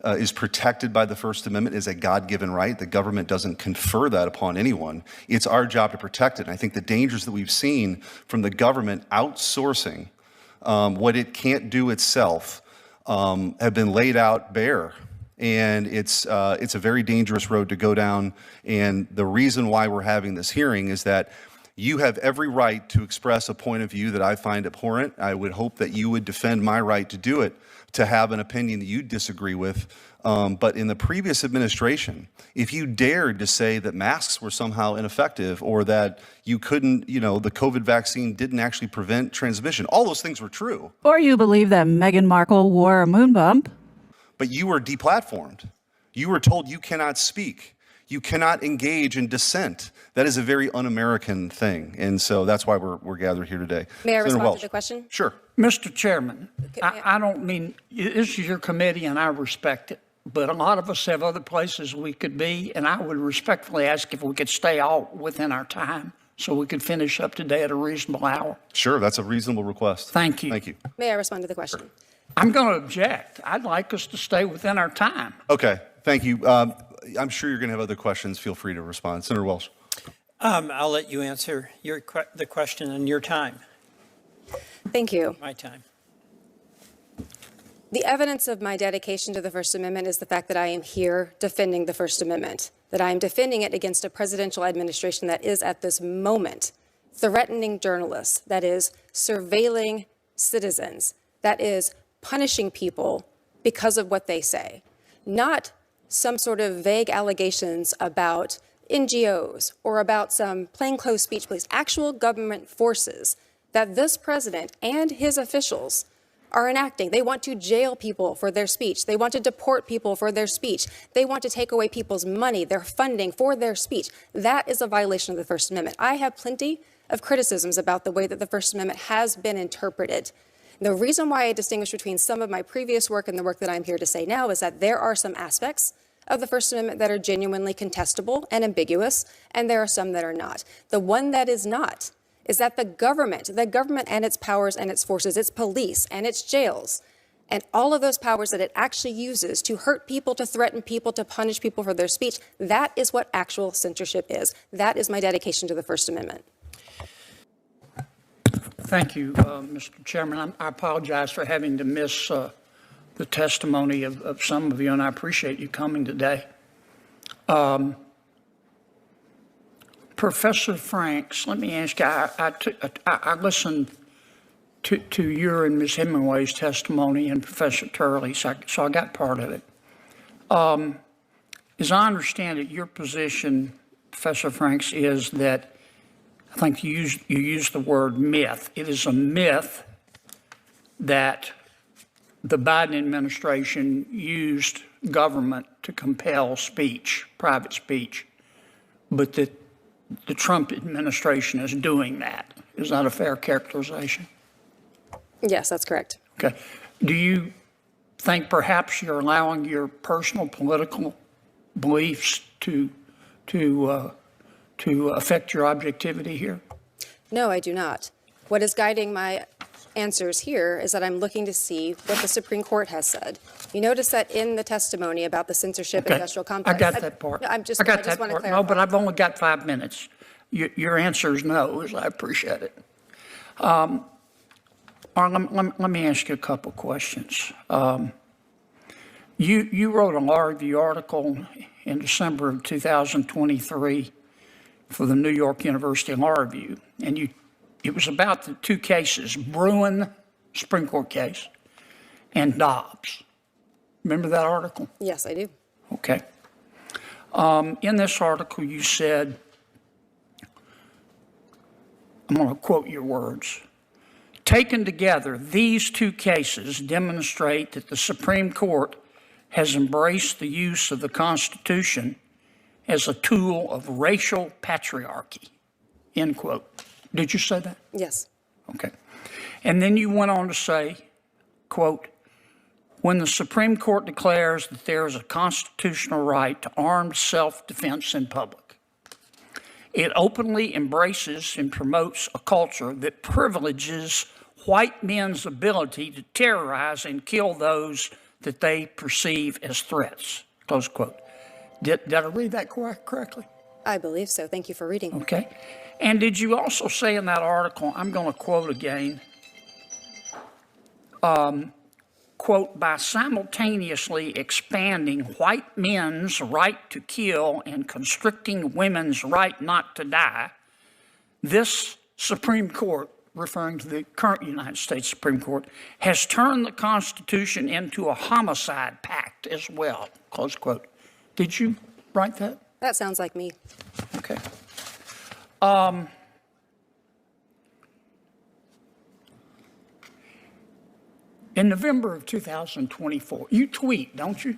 Speaker 4: is protected by the First Amendment, is a God-given right. The government doesn't confer that upon anyone. It's our job to protect it. And I think the dangers that we've seen from the government outsourcing what it can't do itself have been laid out bare. And it's a very dangerous road to go down. And the reason why we're having this hearing is that you have every right to express a point of view that I find abhorrent. I would hope that you would defend my right to do it, to have an opinion that you disagree with. But in the previous administration, if you dared to say that masks were somehow ineffective, or that you couldn't, the COVID vaccine didn't actually prevent transmission, all those things were true.
Speaker 1: Or you believe that Meghan Markle wore a moon bump.
Speaker 4: But you were deplatformed. You were told you cannot speak. You cannot engage in dissent. That is a very un-American thing. And so that's why we're gathered here today.
Speaker 5: May I
Speaker 4: Senator
Speaker 5: respond
Speaker 4: Welch.
Speaker 5: to the question?
Speaker 4: Sure.
Speaker 6: Mr. Chairman, I don't mean, this is your committee and I respect it, but a lot of us have other places we could be, and I would respectfully ask if we could stay all within our time so we could finish up today at a reasonable hour.
Speaker 4: Sure, that's a reasonable request.
Speaker 6: Thank you.
Speaker 4: Thank you.
Speaker 5: May I respond to the question?
Speaker 6: I'm going to object. I'd like us to stay within our time.
Speaker 4: Okay, thank you. I'm sure you're going to have other questions. Feel free to respond. Senator Welch.
Speaker 7: I'll let you answer the question in your time,
Speaker 5: Thank you.
Speaker 7: my time.
Speaker 5: The evidence of my dedication to the First Amendment is the fact that I am here defending the First Amendment, that I am defending it against a presidential administration that is at this moment threatening journalists, that is surveilling citizens, that is punishing people because of what they say, not some sort of vague allegations about NGOs or about some plainclothes speech police, actual government forces that this president and his officials are enacting. They want to jail people for their speech. They want to deport people for their speech. They want to take away people's money, their funding for their speech. That is a violation of the First Amendment. I have plenty of criticisms about the way that the First Amendment has been interpreted. The reason why I distinguish between some of my previous work and the work that I'm here to say now is that there are some aspects of the First Amendment that are genuinely contestable and ambiguous, and there are some that are not. The one that is not is that the government and its powers and its forces, its police and its jails, and all of those powers that it actually uses to hurt people, to threaten people, to punish people for their speech, that is what actual censorship is. That is my dedication to the First Amendment.
Speaker 6: Thank you, Mr. Chairman. I apologize for having to miss the testimony of some of you, and I appreciate you coming today. Professor Franks, let me ask you, I listened to your and Ms. Hemingway's testimony and Professor Turley's, so I got part of it. As I understand it, your position, Professor Franks, is that, I think you used the word myth. It is a myth that the Biden administration used government to compel speech, private speech, but that the Trump administration is doing that. Is that a fair characterization?
Speaker 5: Yes, that's correct.
Speaker 6: Okay. Do you think perhaps you're allowing your personal political beliefs to affect your objectivity here?
Speaker 5: No, I do not. What is guiding my answers here is that I'm looking to see what the Supreme Court has said. You notice that in the testimony about the censorship and industrial complex.
Speaker 6: I got that part.
Speaker 5: I just want to clarify.
Speaker 6: No, but I've only got 5 minutes. Your answer is no, I appreciate it. Let me ask you a couple questions. You wrote a law review article in December of 2023 for the New York University Law Review, and it was about the two cases, Bruin, Supreme Court case, and Dobbs. Remember that article?
Speaker 5: Yes, I do.
Speaker 6: Okay. In this article, you said, I'm going to quote your words, taken together, these two cases demonstrate that the Supreme Court has embraced the use of the Constitution as a tool of racial patriarchy, end quote. Did you say that?
Speaker 5: Yes.
Speaker 6: Okay. And then you went on to say, quote, when the Supreme Court declares that there is a constitutional right to armed self-defense in public, it openly embraces and promotes a culture that privileges white men's ability to terrorize and kill those that they perceive as threats, close quote. Did I read that correctly?
Speaker 5: I believe so. Thank you for reading.
Speaker 6: Okay. And did you also say in that article, I'm going to quote again, quote, by simultaneously expanding white men's right to kill and constricting women's right not to die, this Supreme Court, referring to the current United States Supreme Court, has turned the Constitution into a homicide pact as well, close quote. Did you write that?
Speaker 5: That sounds like me.
Speaker 6: Okay. In November of 2024, you tweet, don't you?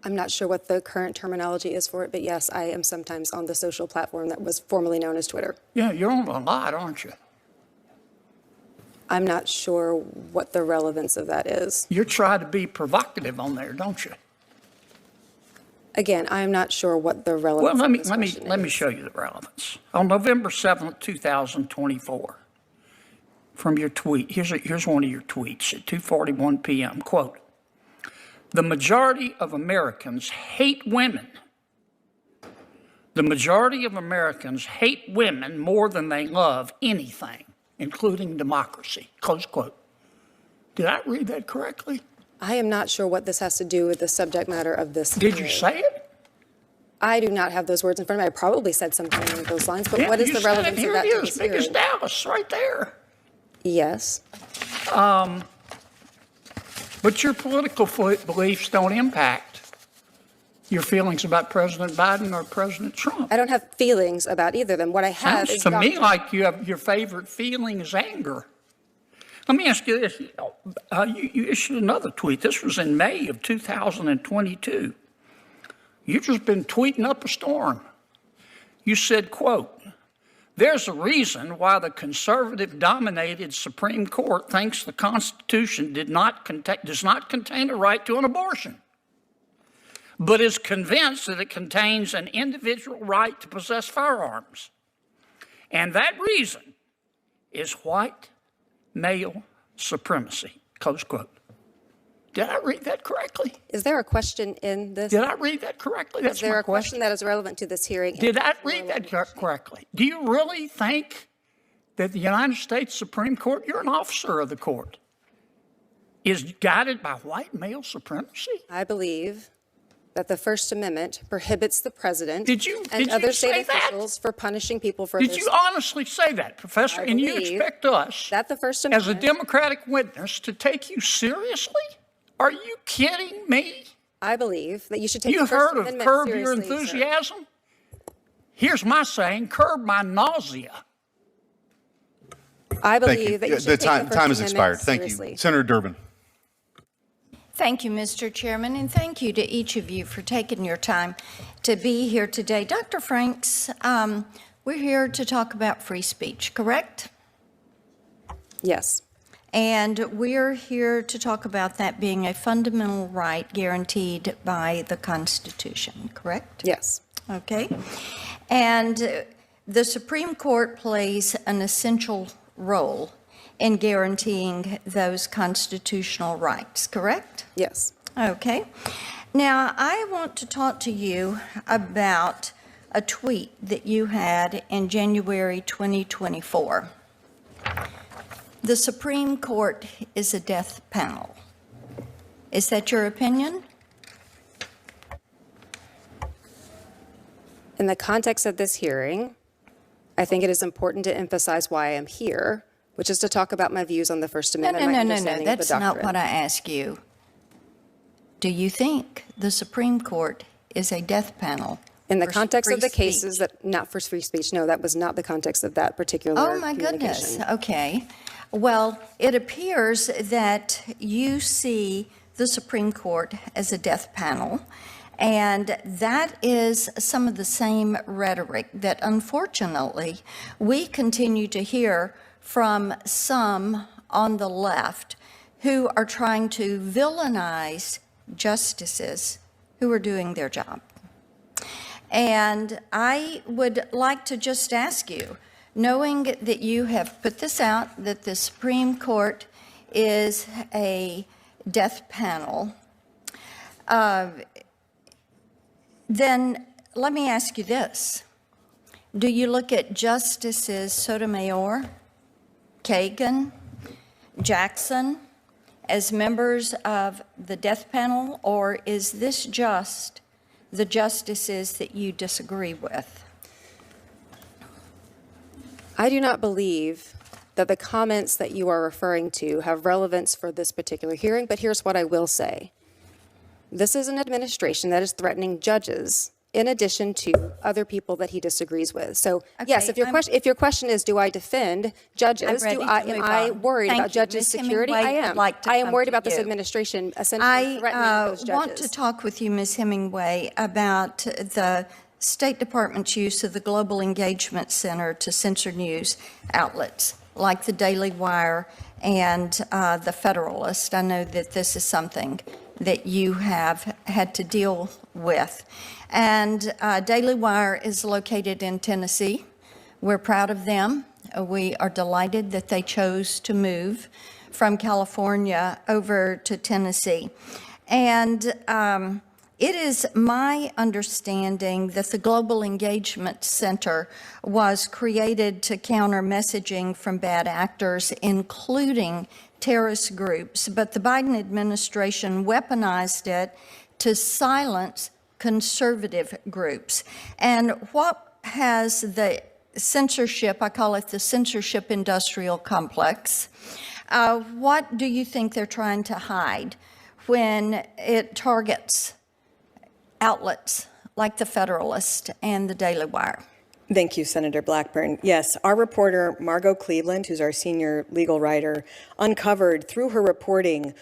Speaker 5: I'm not sure what the current terminology is for it, but yes, I am sometimes on the social platform that was formerly known as Twitter.
Speaker 6: Yeah, you're on a lot, aren't you?
Speaker 5: I'm not sure what the relevance of that is.
Speaker 6: You try to be provocative on there, don't you?
Speaker 5: Again, I'm not sure what the relevance
Speaker 6: Well,
Speaker 5: of this question
Speaker 6: let me
Speaker 5: is.
Speaker 6: show you the relevance. On November 7th, 2024, from your tweet, here's one of your tweets at 2:41 p.m. Quote, the majority of Americans hate women. The majority of Americans hate women more than they love anything, including democracy, close quote. Did I read that correctly?
Speaker 5: I am not sure what this has to do with the subject matter of this
Speaker 6: Did you
Speaker 5: hearing.
Speaker 6: say it?
Speaker 5: I do not have those words in front of me. I probably said something along those lines, but
Speaker 6: Yeah,
Speaker 5: what is
Speaker 6: you
Speaker 5: the
Speaker 6: said it.
Speaker 5: relevance
Speaker 6: Here
Speaker 5: of that
Speaker 6: it
Speaker 5: to
Speaker 6: is,
Speaker 5: this
Speaker 6: big as
Speaker 5: hearing?
Speaker 6: Dallas, right there.
Speaker 5: Yes.
Speaker 6: But your political beliefs don't impact your feelings about President Biden or President Trump.
Speaker 5: I don't have feelings about either of them. What I have
Speaker 6: Sounds
Speaker 5: is
Speaker 6: to me
Speaker 5: doctrine.
Speaker 6: like you have your favorite feeling is anger. Let me ask you this. You issued another tweet. This was in May of 2022. You've just been tweeting up a storm. You said, quote, there's a reason why the conservative-dominated Supreme Court thinks the Constitution does not contain a right to an abortion, but is convinced that it contains an individual right to possess firearms. And that reason is white male supremacy, close quote. Did I read that correctly?
Speaker 5: Is there a question in this?
Speaker 6: Did I read that correctly? That's
Speaker 5: Is there
Speaker 6: my
Speaker 5: a question that is relevant to this hearing?
Speaker 6: Did I read that correctly? Do you really think that the United States Supreme Court, you're an officer of the court, is guided by white male supremacy?
Speaker 5: I believe that the First Amendment prohibits the president
Speaker 6: Did you
Speaker 5: and other
Speaker 6: say
Speaker 5: state
Speaker 6: that?
Speaker 5: officials for punishing people for
Speaker 6: Did
Speaker 5: their
Speaker 6: you honestly say that, Professor?
Speaker 5: I
Speaker 6: And you
Speaker 5: believe
Speaker 6: expect us,
Speaker 5: that the First
Speaker 6: as a
Speaker 5: Amendment,
Speaker 6: Democratic witness, to take you seriously? Are you kidding me?
Speaker 5: I believe that you should take
Speaker 6: You
Speaker 5: the First
Speaker 6: heard of
Speaker 5: Amendment
Speaker 6: curb your
Speaker 5: seriously, sir.
Speaker 6: enthusiasm? Here's my saying, curb my nausea.
Speaker 5: I
Speaker 4: Thank you.
Speaker 5: believe that you
Speaker 4: The
Speaker 5: should take
Speaker 4: time
Speaker 5: the First
Speaker 4: has expired.
Speaker 5: Amendment
Speaker 4: Thank
Speaker 5: seriously.
Speaker 4: you. Senator Durbin.
Speaker 8: Thank you, Mr. Chairman, and thank you to each of you for taking your time to be here today. Dr. Franks, we're here to talk about free speech, correct?
Speaker 5: Yes.
Speaker 8: And we're here to talk about that being a fundamental right guaranteed by the Constitution, correct?
Speaker 5: Yes.
Speaker 8: Okay. And the Supreme Court plays an essential role in guaranteeing those constitutional rights, correct?
Speaker 5: Yes.
Speaker 8: Okay. Now, I want to talk to you about a tweet that you had in January 2024. The Supreme Court is a death panel. Is that your opinion?
Speaker 5: In the context of this hearing, I think it is important to emphasize why I am here, which is to talk about my views on the First Amendment. and my understanding of the
Speaker 8: That's not
Speaker 5: doctrine.
Speaker 8: what I ask you. Do you think the Supreme Court is a death panel?
Speaker 5: In the
Speaker 8: for
Speaker 5: context of
Speaker 8: free
Speaker 5: the cases
Speaker 8: speech?
Speaker 5: that, not for free speech, no, that was not the context of that particular
Speaker 8: Oh, my goodness.
Speaker 5: communication.
Speaker 8: Okay. Well, it appears that you see the Supreme Court as a death panel, and that is some of the same rhetoric that unfortunately we continue to hear from some on the left who are trying to villainize justices who are doing their job. And I would like to just ask you, knowing that you have put this out, that the Supreme Court is a death panel, then let me ask you this. Do you look at Justices Sotomayor, Kagan, Jackson as members of the death panel, or is this just the justices that you disagree with?
Speaker 5: I do not believe that the comments that you are referring to have relevance for this particular hearing, but here's what I will say. This is an administration that is threatening judges in addition to other people that he disagrees with. So yes,
Speaker 8: Okay,
Speaker 5: if your question is, do I defend judges?
Speaker 8: I'm ready to
Speaker 5: Am
Speaker 8: move
Speaker 5: I
Speaker 8: on.
Speaker 5: worried
Speaker 8: Thank
Speaker 5: about
Speaker 8: you.
Speaker 5: judges'
Speaker 8: Ms.
Speaker 5: security?
Speaker 8: Hemingway,
Speaker 5: I
Speaker 8: I'd
Speaker 5: am.
Speaker 8: like to
Speaker 5: I am
Speaker 8: come
Speaker 5: worried
Speaker 8: to
Speaker 5: about this
Speaker 8: you.
Speaker 5: administration essentially threatening those judges.
Speaker 8: I want to talk with you, Ms. Hemingway, about the State Department's use of the Global Engagement Center to censor news outlets like the Daily Wire and the Federalist. I know that this is something that you have had to deal with. And Daily Wire is located in Tennessee. We're proud of them. We are delighted that they chose to move from California over to Tennessee. And it is my understanding that the Global Engagement Center was created to counter messaging from bad actors, including terrorist groups, but the Biden administration weaponized it to silence conservative groups. And what has the censorship, I call it the censorship industrial complex, what do you think they're trying to hide when it targets outlets like the Federalist and the Daily Wire?
Speaker 9: Thank you, Senator Blackburn. Yes, our reporter, Margot Cleveland, who's our senior legal writer, uncovered through her reporting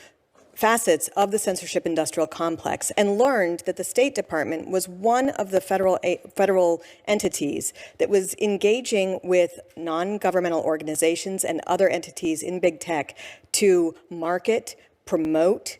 Speaker 9: facets of the censorship industrial complex and learned that the State Department was one of the federal entities that was engaging with non-governmental organizations and other entities in big tech to market, promote,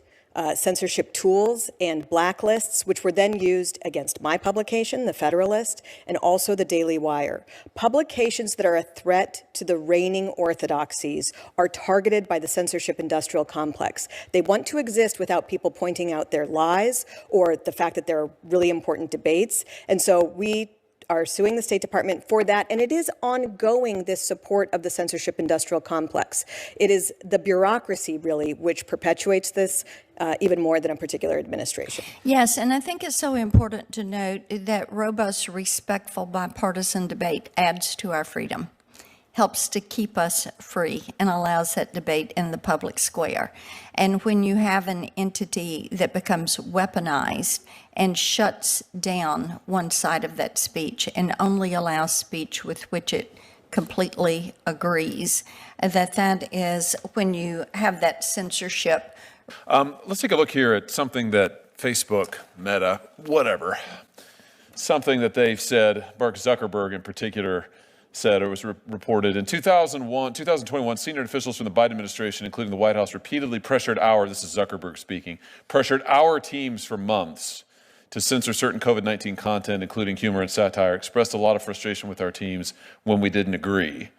Speaker 9: censorship tools and blacklists, which were then used against my publication, The Federalist, and also the Daily Wire. Publications that are a threat to the reigning orthodoxies are targeted by the censorship industrial complex. They want to exist without people pointing out their lies or the fact that there are really important debates. And so we are suing the State Department for that, and it is ongoing, this support of the censorship industrial complex. It is the bureaucracy, really, which perpetuates this even more than a particular administration.
Speaker 8: Yes, and I think it's so important to note that robust, respectful, bipartisan debate adds to our freedom, helps to keep us free, and allows that debate in the public square. And when you have an entity that becomes weaponized and shuts down one side of that speech and only allows speech with which it completely agrees, that is when you have that censorship.
Speaker 10: Let's take a look here at something that Facebook, Meta, whatever, something that they've said, Mark Zuckerberg in particular, said, or was reported in 2021, senior officials from the Biden administration, including the White House, repeatedly pressured this is Zuckerberg speaking, pressured our teams for months to censor certain COVID-19 content, including humor and satire, expressed a lot of frustration with our teams when we didn't agree.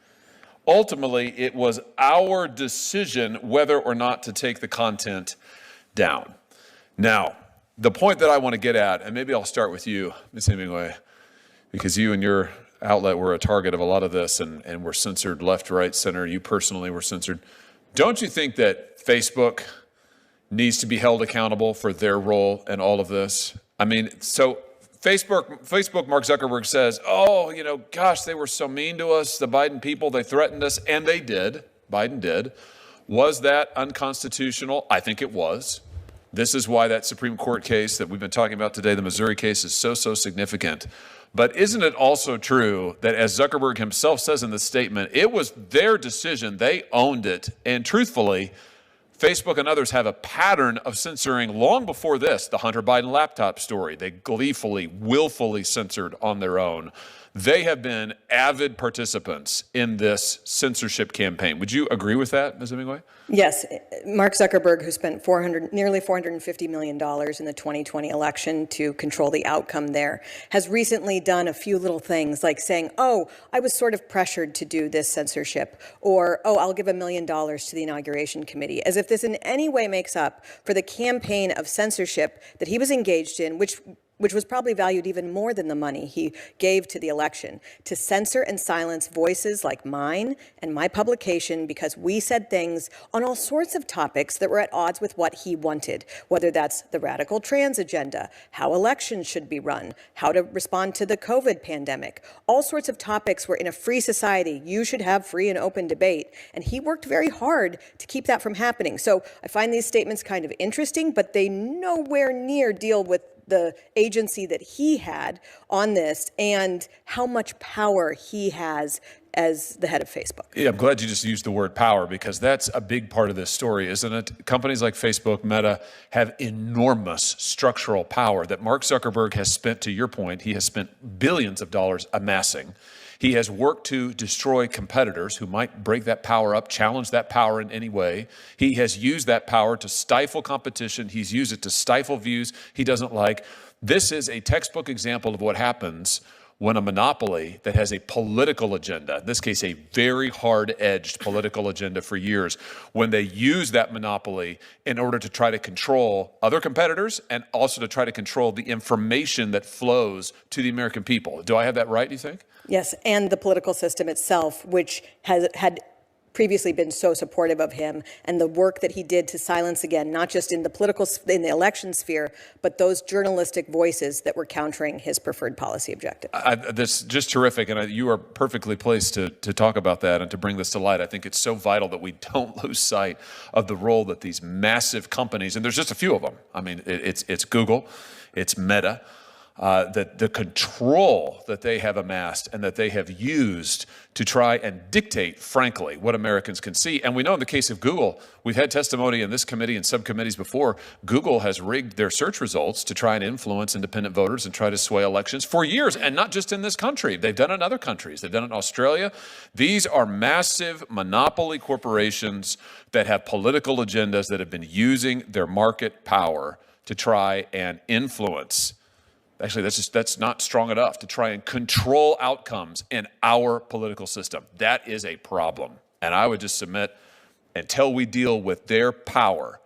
Speaker 10: Ultimately, it was our decision whether or not to take the content down. Now, the point that I want to get at, and maybe I'll start with you, Ms. Hemingway, because you and your outlet were a target of a lot of this and were censored left, right, center. You personally were censored. Don't you think that Facebook needs to be held accountable for their role in all of this? I mean, so Facebook, Mark Zuckerberg says, gosh, they were so mean to us, the Biden people, they threatened us, and they did. Biden did. Was that unconstitutional? I think it was. This is why that Supreme Court case that we've been talking about today, the Missouri case, is so significant. But isn't it also true that, as Zuckerberg himself says in the statement, it was their decision, they owned it, and truthfully, Facebook and others have a pattern of censoring long before this, the Hunter Biden laptop story. They gleefully, willfully censored on their own. they have been avid participants in this censorship campaign. Would you agree with that, Ms. Hemingway?
Speaker 9: Yes, Mark Zuckerberg, who spent nearly $450 million in the 2020 election to control the outcome there, has recently done a few little things like saying, oh, I was sort of pressured to do this censorship, or, oh, I'll give $1 million to the inauguration committee, as if this in any way makes up for the campaign of censorship that he was engaged in, which was probably valued even more than the money he gave to the election, to censor and silence voices like mine and my publication because we said things on all sorts of topics that were at odds with what he wanted, whether that's the radical trans agenda, how elections should be run, how to respond to the COVID pandemic, all sorts of topics where in a free society you should have free and open debate. And he worked very hard to keep that from happening. So I find these statements kind of interesting, but they nowhere near deal with the agency that he had on this and how much power he has as the head of Facebook.
Speaker 10: Yeah, I'm glad you just used the word power because that's a big part of this story, isn't it? Companies like Facebook, Meta have enormous structural power that Mark Zuckerberg has spent, to your point, he has spent billions of dollars amassing. He has worked to destroy competitors who might break that power up, challenge that power in any way. He has used that power to stifle competition. He's used it to stifle views he doesn't like. This is a textbook example of what happens when a monopoly that has a political agenda, in this case, a very hard-edged political agenda for years, when they use that monopoly in order to try to control other competitors and also to try to control the information that flows to the American people. Do I have that right, do you think?
Speaker 9: Yes, and the political system itself, which had previously been so supportive of him, and the work that he did to silence, again, not just in the election sphere, but those journalistic voices that were countering his preferred policy objective.
Speaker 10: That's just terrific, and you are perfectly placed to talk about that and to bring this to light. I think it's so vital that we don't lose sight of the role that these massive companies, and there's just a few of them. I mean, it's Google, it's Meta, that the control that they have amassed and that they have used to try and dictate, frankly, what Americans can see. And we know in the case of Google, we've had testimony in this committee and subcommittees before, Google has rigged their search results to try and influence independent voters and try to sway elections for years, and not just in this country. They've done it in other countries. They've done it in Australia. These are massive monopoly corporations that have political agendas that have been using their market power to try and influence. Actually, that's not strong enough to try and control outcomes in our political system. That is a problem. And I would just submit, until we deal with their power,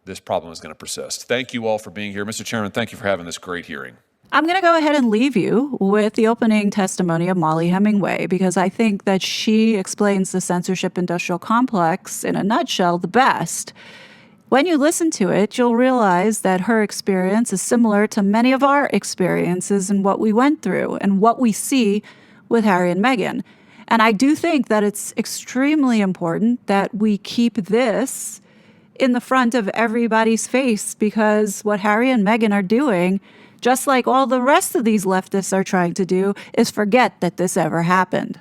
Speaker 10: this problem is going to persist. Thank you all for being here. Mr. Chairman, thank you for having this great hearing.
Speaker 1: I'm going to go ahead and leave you with the opening testimony of Molly Hemingway, because I think that she explains the censorship industrial complex in a nutshell the best. When you listen to it, you'll realize that her experience is similar to many of our experiences and what we went through and what we see with Harry and Meghan. And I do think that it's extremely important that we keep this in the front of everybody's face, because what Harry and Meghan are doing, just like all the rest of these leftists are trying to do, is forget that this ever happened.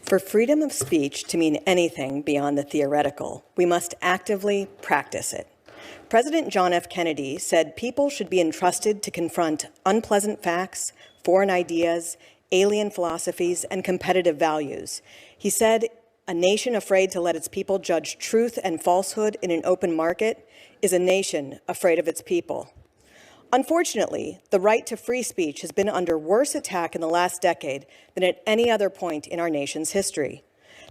Speaker 9: For freedom of speech to mean anything beyond the theoretical, we must actively practice it. President John F. Kennedy said people should be entrusted to confront unpleasant facts, foreign ideas, alien philosophies, and competitive values. He said, "A nation afraid to let its people judge truth and falsehood in an open market is a nation afraid of its people." Unfortunately, the right to free speech has been under worse attack in the last decade than at any other point in our nation's history.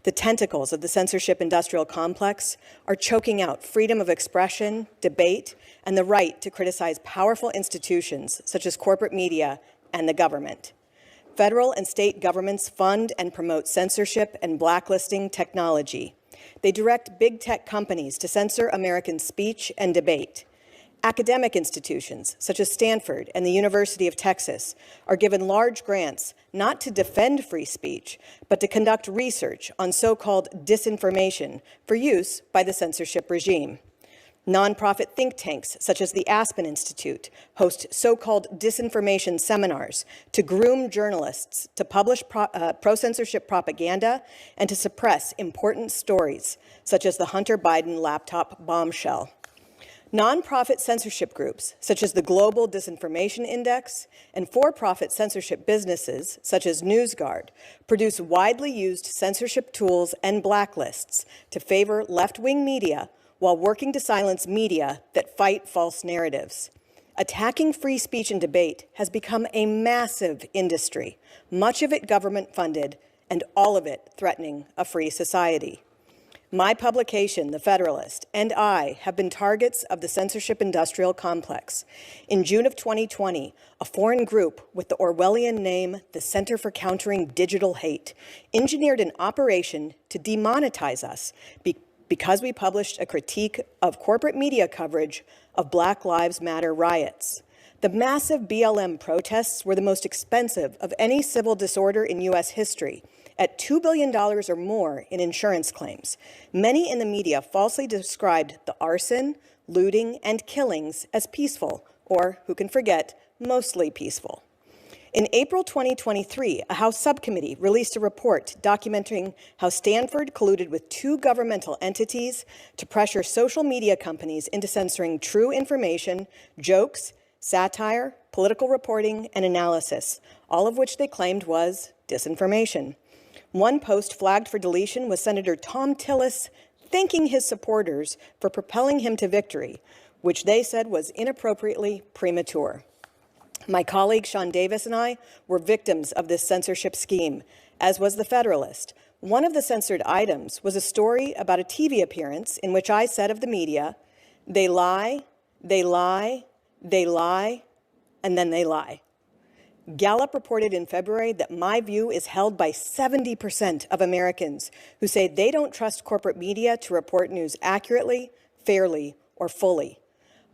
Speaker 9: The tentacles of the censorship industrial complex are choking out freedom of expression, debate, and the right to criticize powerful institutions such as corporate media and the government. Federal and state governments fund and promote censorship and blacklisting technology. They direct big tech companies to censor American speech and debate. Academic institutions, such as Stanford and the University of Texas, are given large grants not to defend free speech, but to conduct research on so-called disinformation for use by the censorship regime. Nonprofit think tanks, such as the Aspen Institute, host so-called disinformation seminars to groom journalists to publish pro-censorship propaganda and to suppress important stories, such as the Hunter Biden laptop bombshell. Nonprofit censorship groups, such as the Global Disinformation Index, and for-profit censorship businesses, such as NewsGuard, produce widely used censorship tools and blacklists to favor left-wing media while working to silence media that fight false narratives. Attacking free speech and debate has become a massive industry, much of it government-funded, and all of it threatening a free society. My publication, The Federalist, and I have been targets of the censorship industrial complex. In June of 2020, a foreign group with the Orwellian name, the Center for Countering Digital Hate, engineered an operation to demonetize us because we published a critique of corporate media coverage of Black Lives Matter riots. The massive BLM protests were the most expensive of any civil disorder in U.S. history, at $2 billion or more in insurance claims. Many in the media falsely described the arson, looting, and killings as peaceful, or, who can forget, mostly peaceful. In April 2023, a House subcommittee released a report documenting how Stanford colluded with two governmental entities to pressure social media companies into censoring true information, jokes, satire, political reporting, and analysis, all of which they claimed was disinformation. One post flagged for deletion was Senator Tom Tillis thanking his supporters for propelling him to victory, which they said was inappropriately premature. My colleague Sean Davis and I were victims of this censorship scheme, as was The Federalist. One of the censored items was a story about a TV appearance in which I said of the media, they lie, they lie, they lie, and then they lie. Gallup reported in February that my view is held by 70% of Americans who say they don't trust corporate media to report news accurately, fairly, or fully.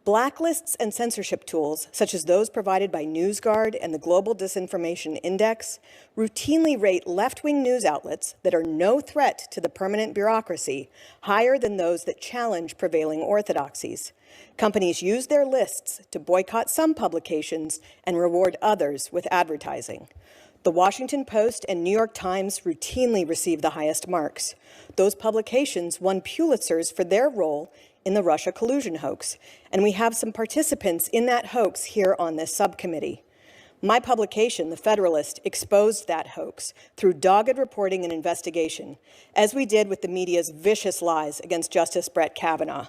Speaker 9: Blacklists and censorship tools, such as those provided by NewsGuard and the Global Disinformation Index, routinely rate left-wing news outlets that are no threat to the permanent bureaucracy higher than those that challenge prevailing orthodoxies. Companies use their lists to boycott some publications and reward others with advertising. The Washington Post and New York Times routinely receive the highest marks. Those publications won Pulitzers for their role in the Russia collusion hoax, and we have some participants in that hoax here on this subcommittee. My publication, The Federalist, exposed that hoax through dogged reporting and investigation, as we did with the media's vicious lies against Justice Brett Kavanaugh.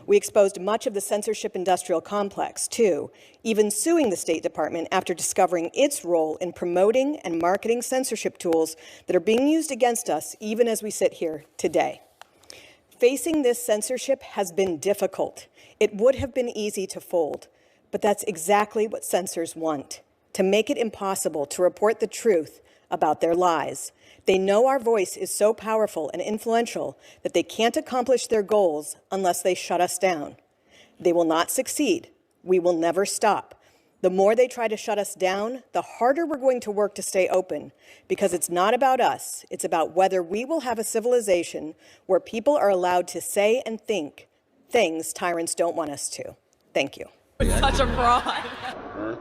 Speaker 9: We exposed much of the censorship industrial complex, too, even suing the State Department after discovering its role in promoting and marketing censorship tools that are being used against us even as we sit here today. Facing this censorship has been difficult. It would have been easy to fold, but that's exactly what censors want, to make it impossible to report the truth about their lies. They know our voice is so powerful and influential that they can't accomplish their goals unless they shut us down. They will not succeed. We will never stop. The more they try to shut us down, the harder we're going to work to stay open, because it's not about us. It's about whether we will have a civilization where people are allowed to say and think things tyrants don't want us to. Thank you.
Speaker 11: Such a fraud.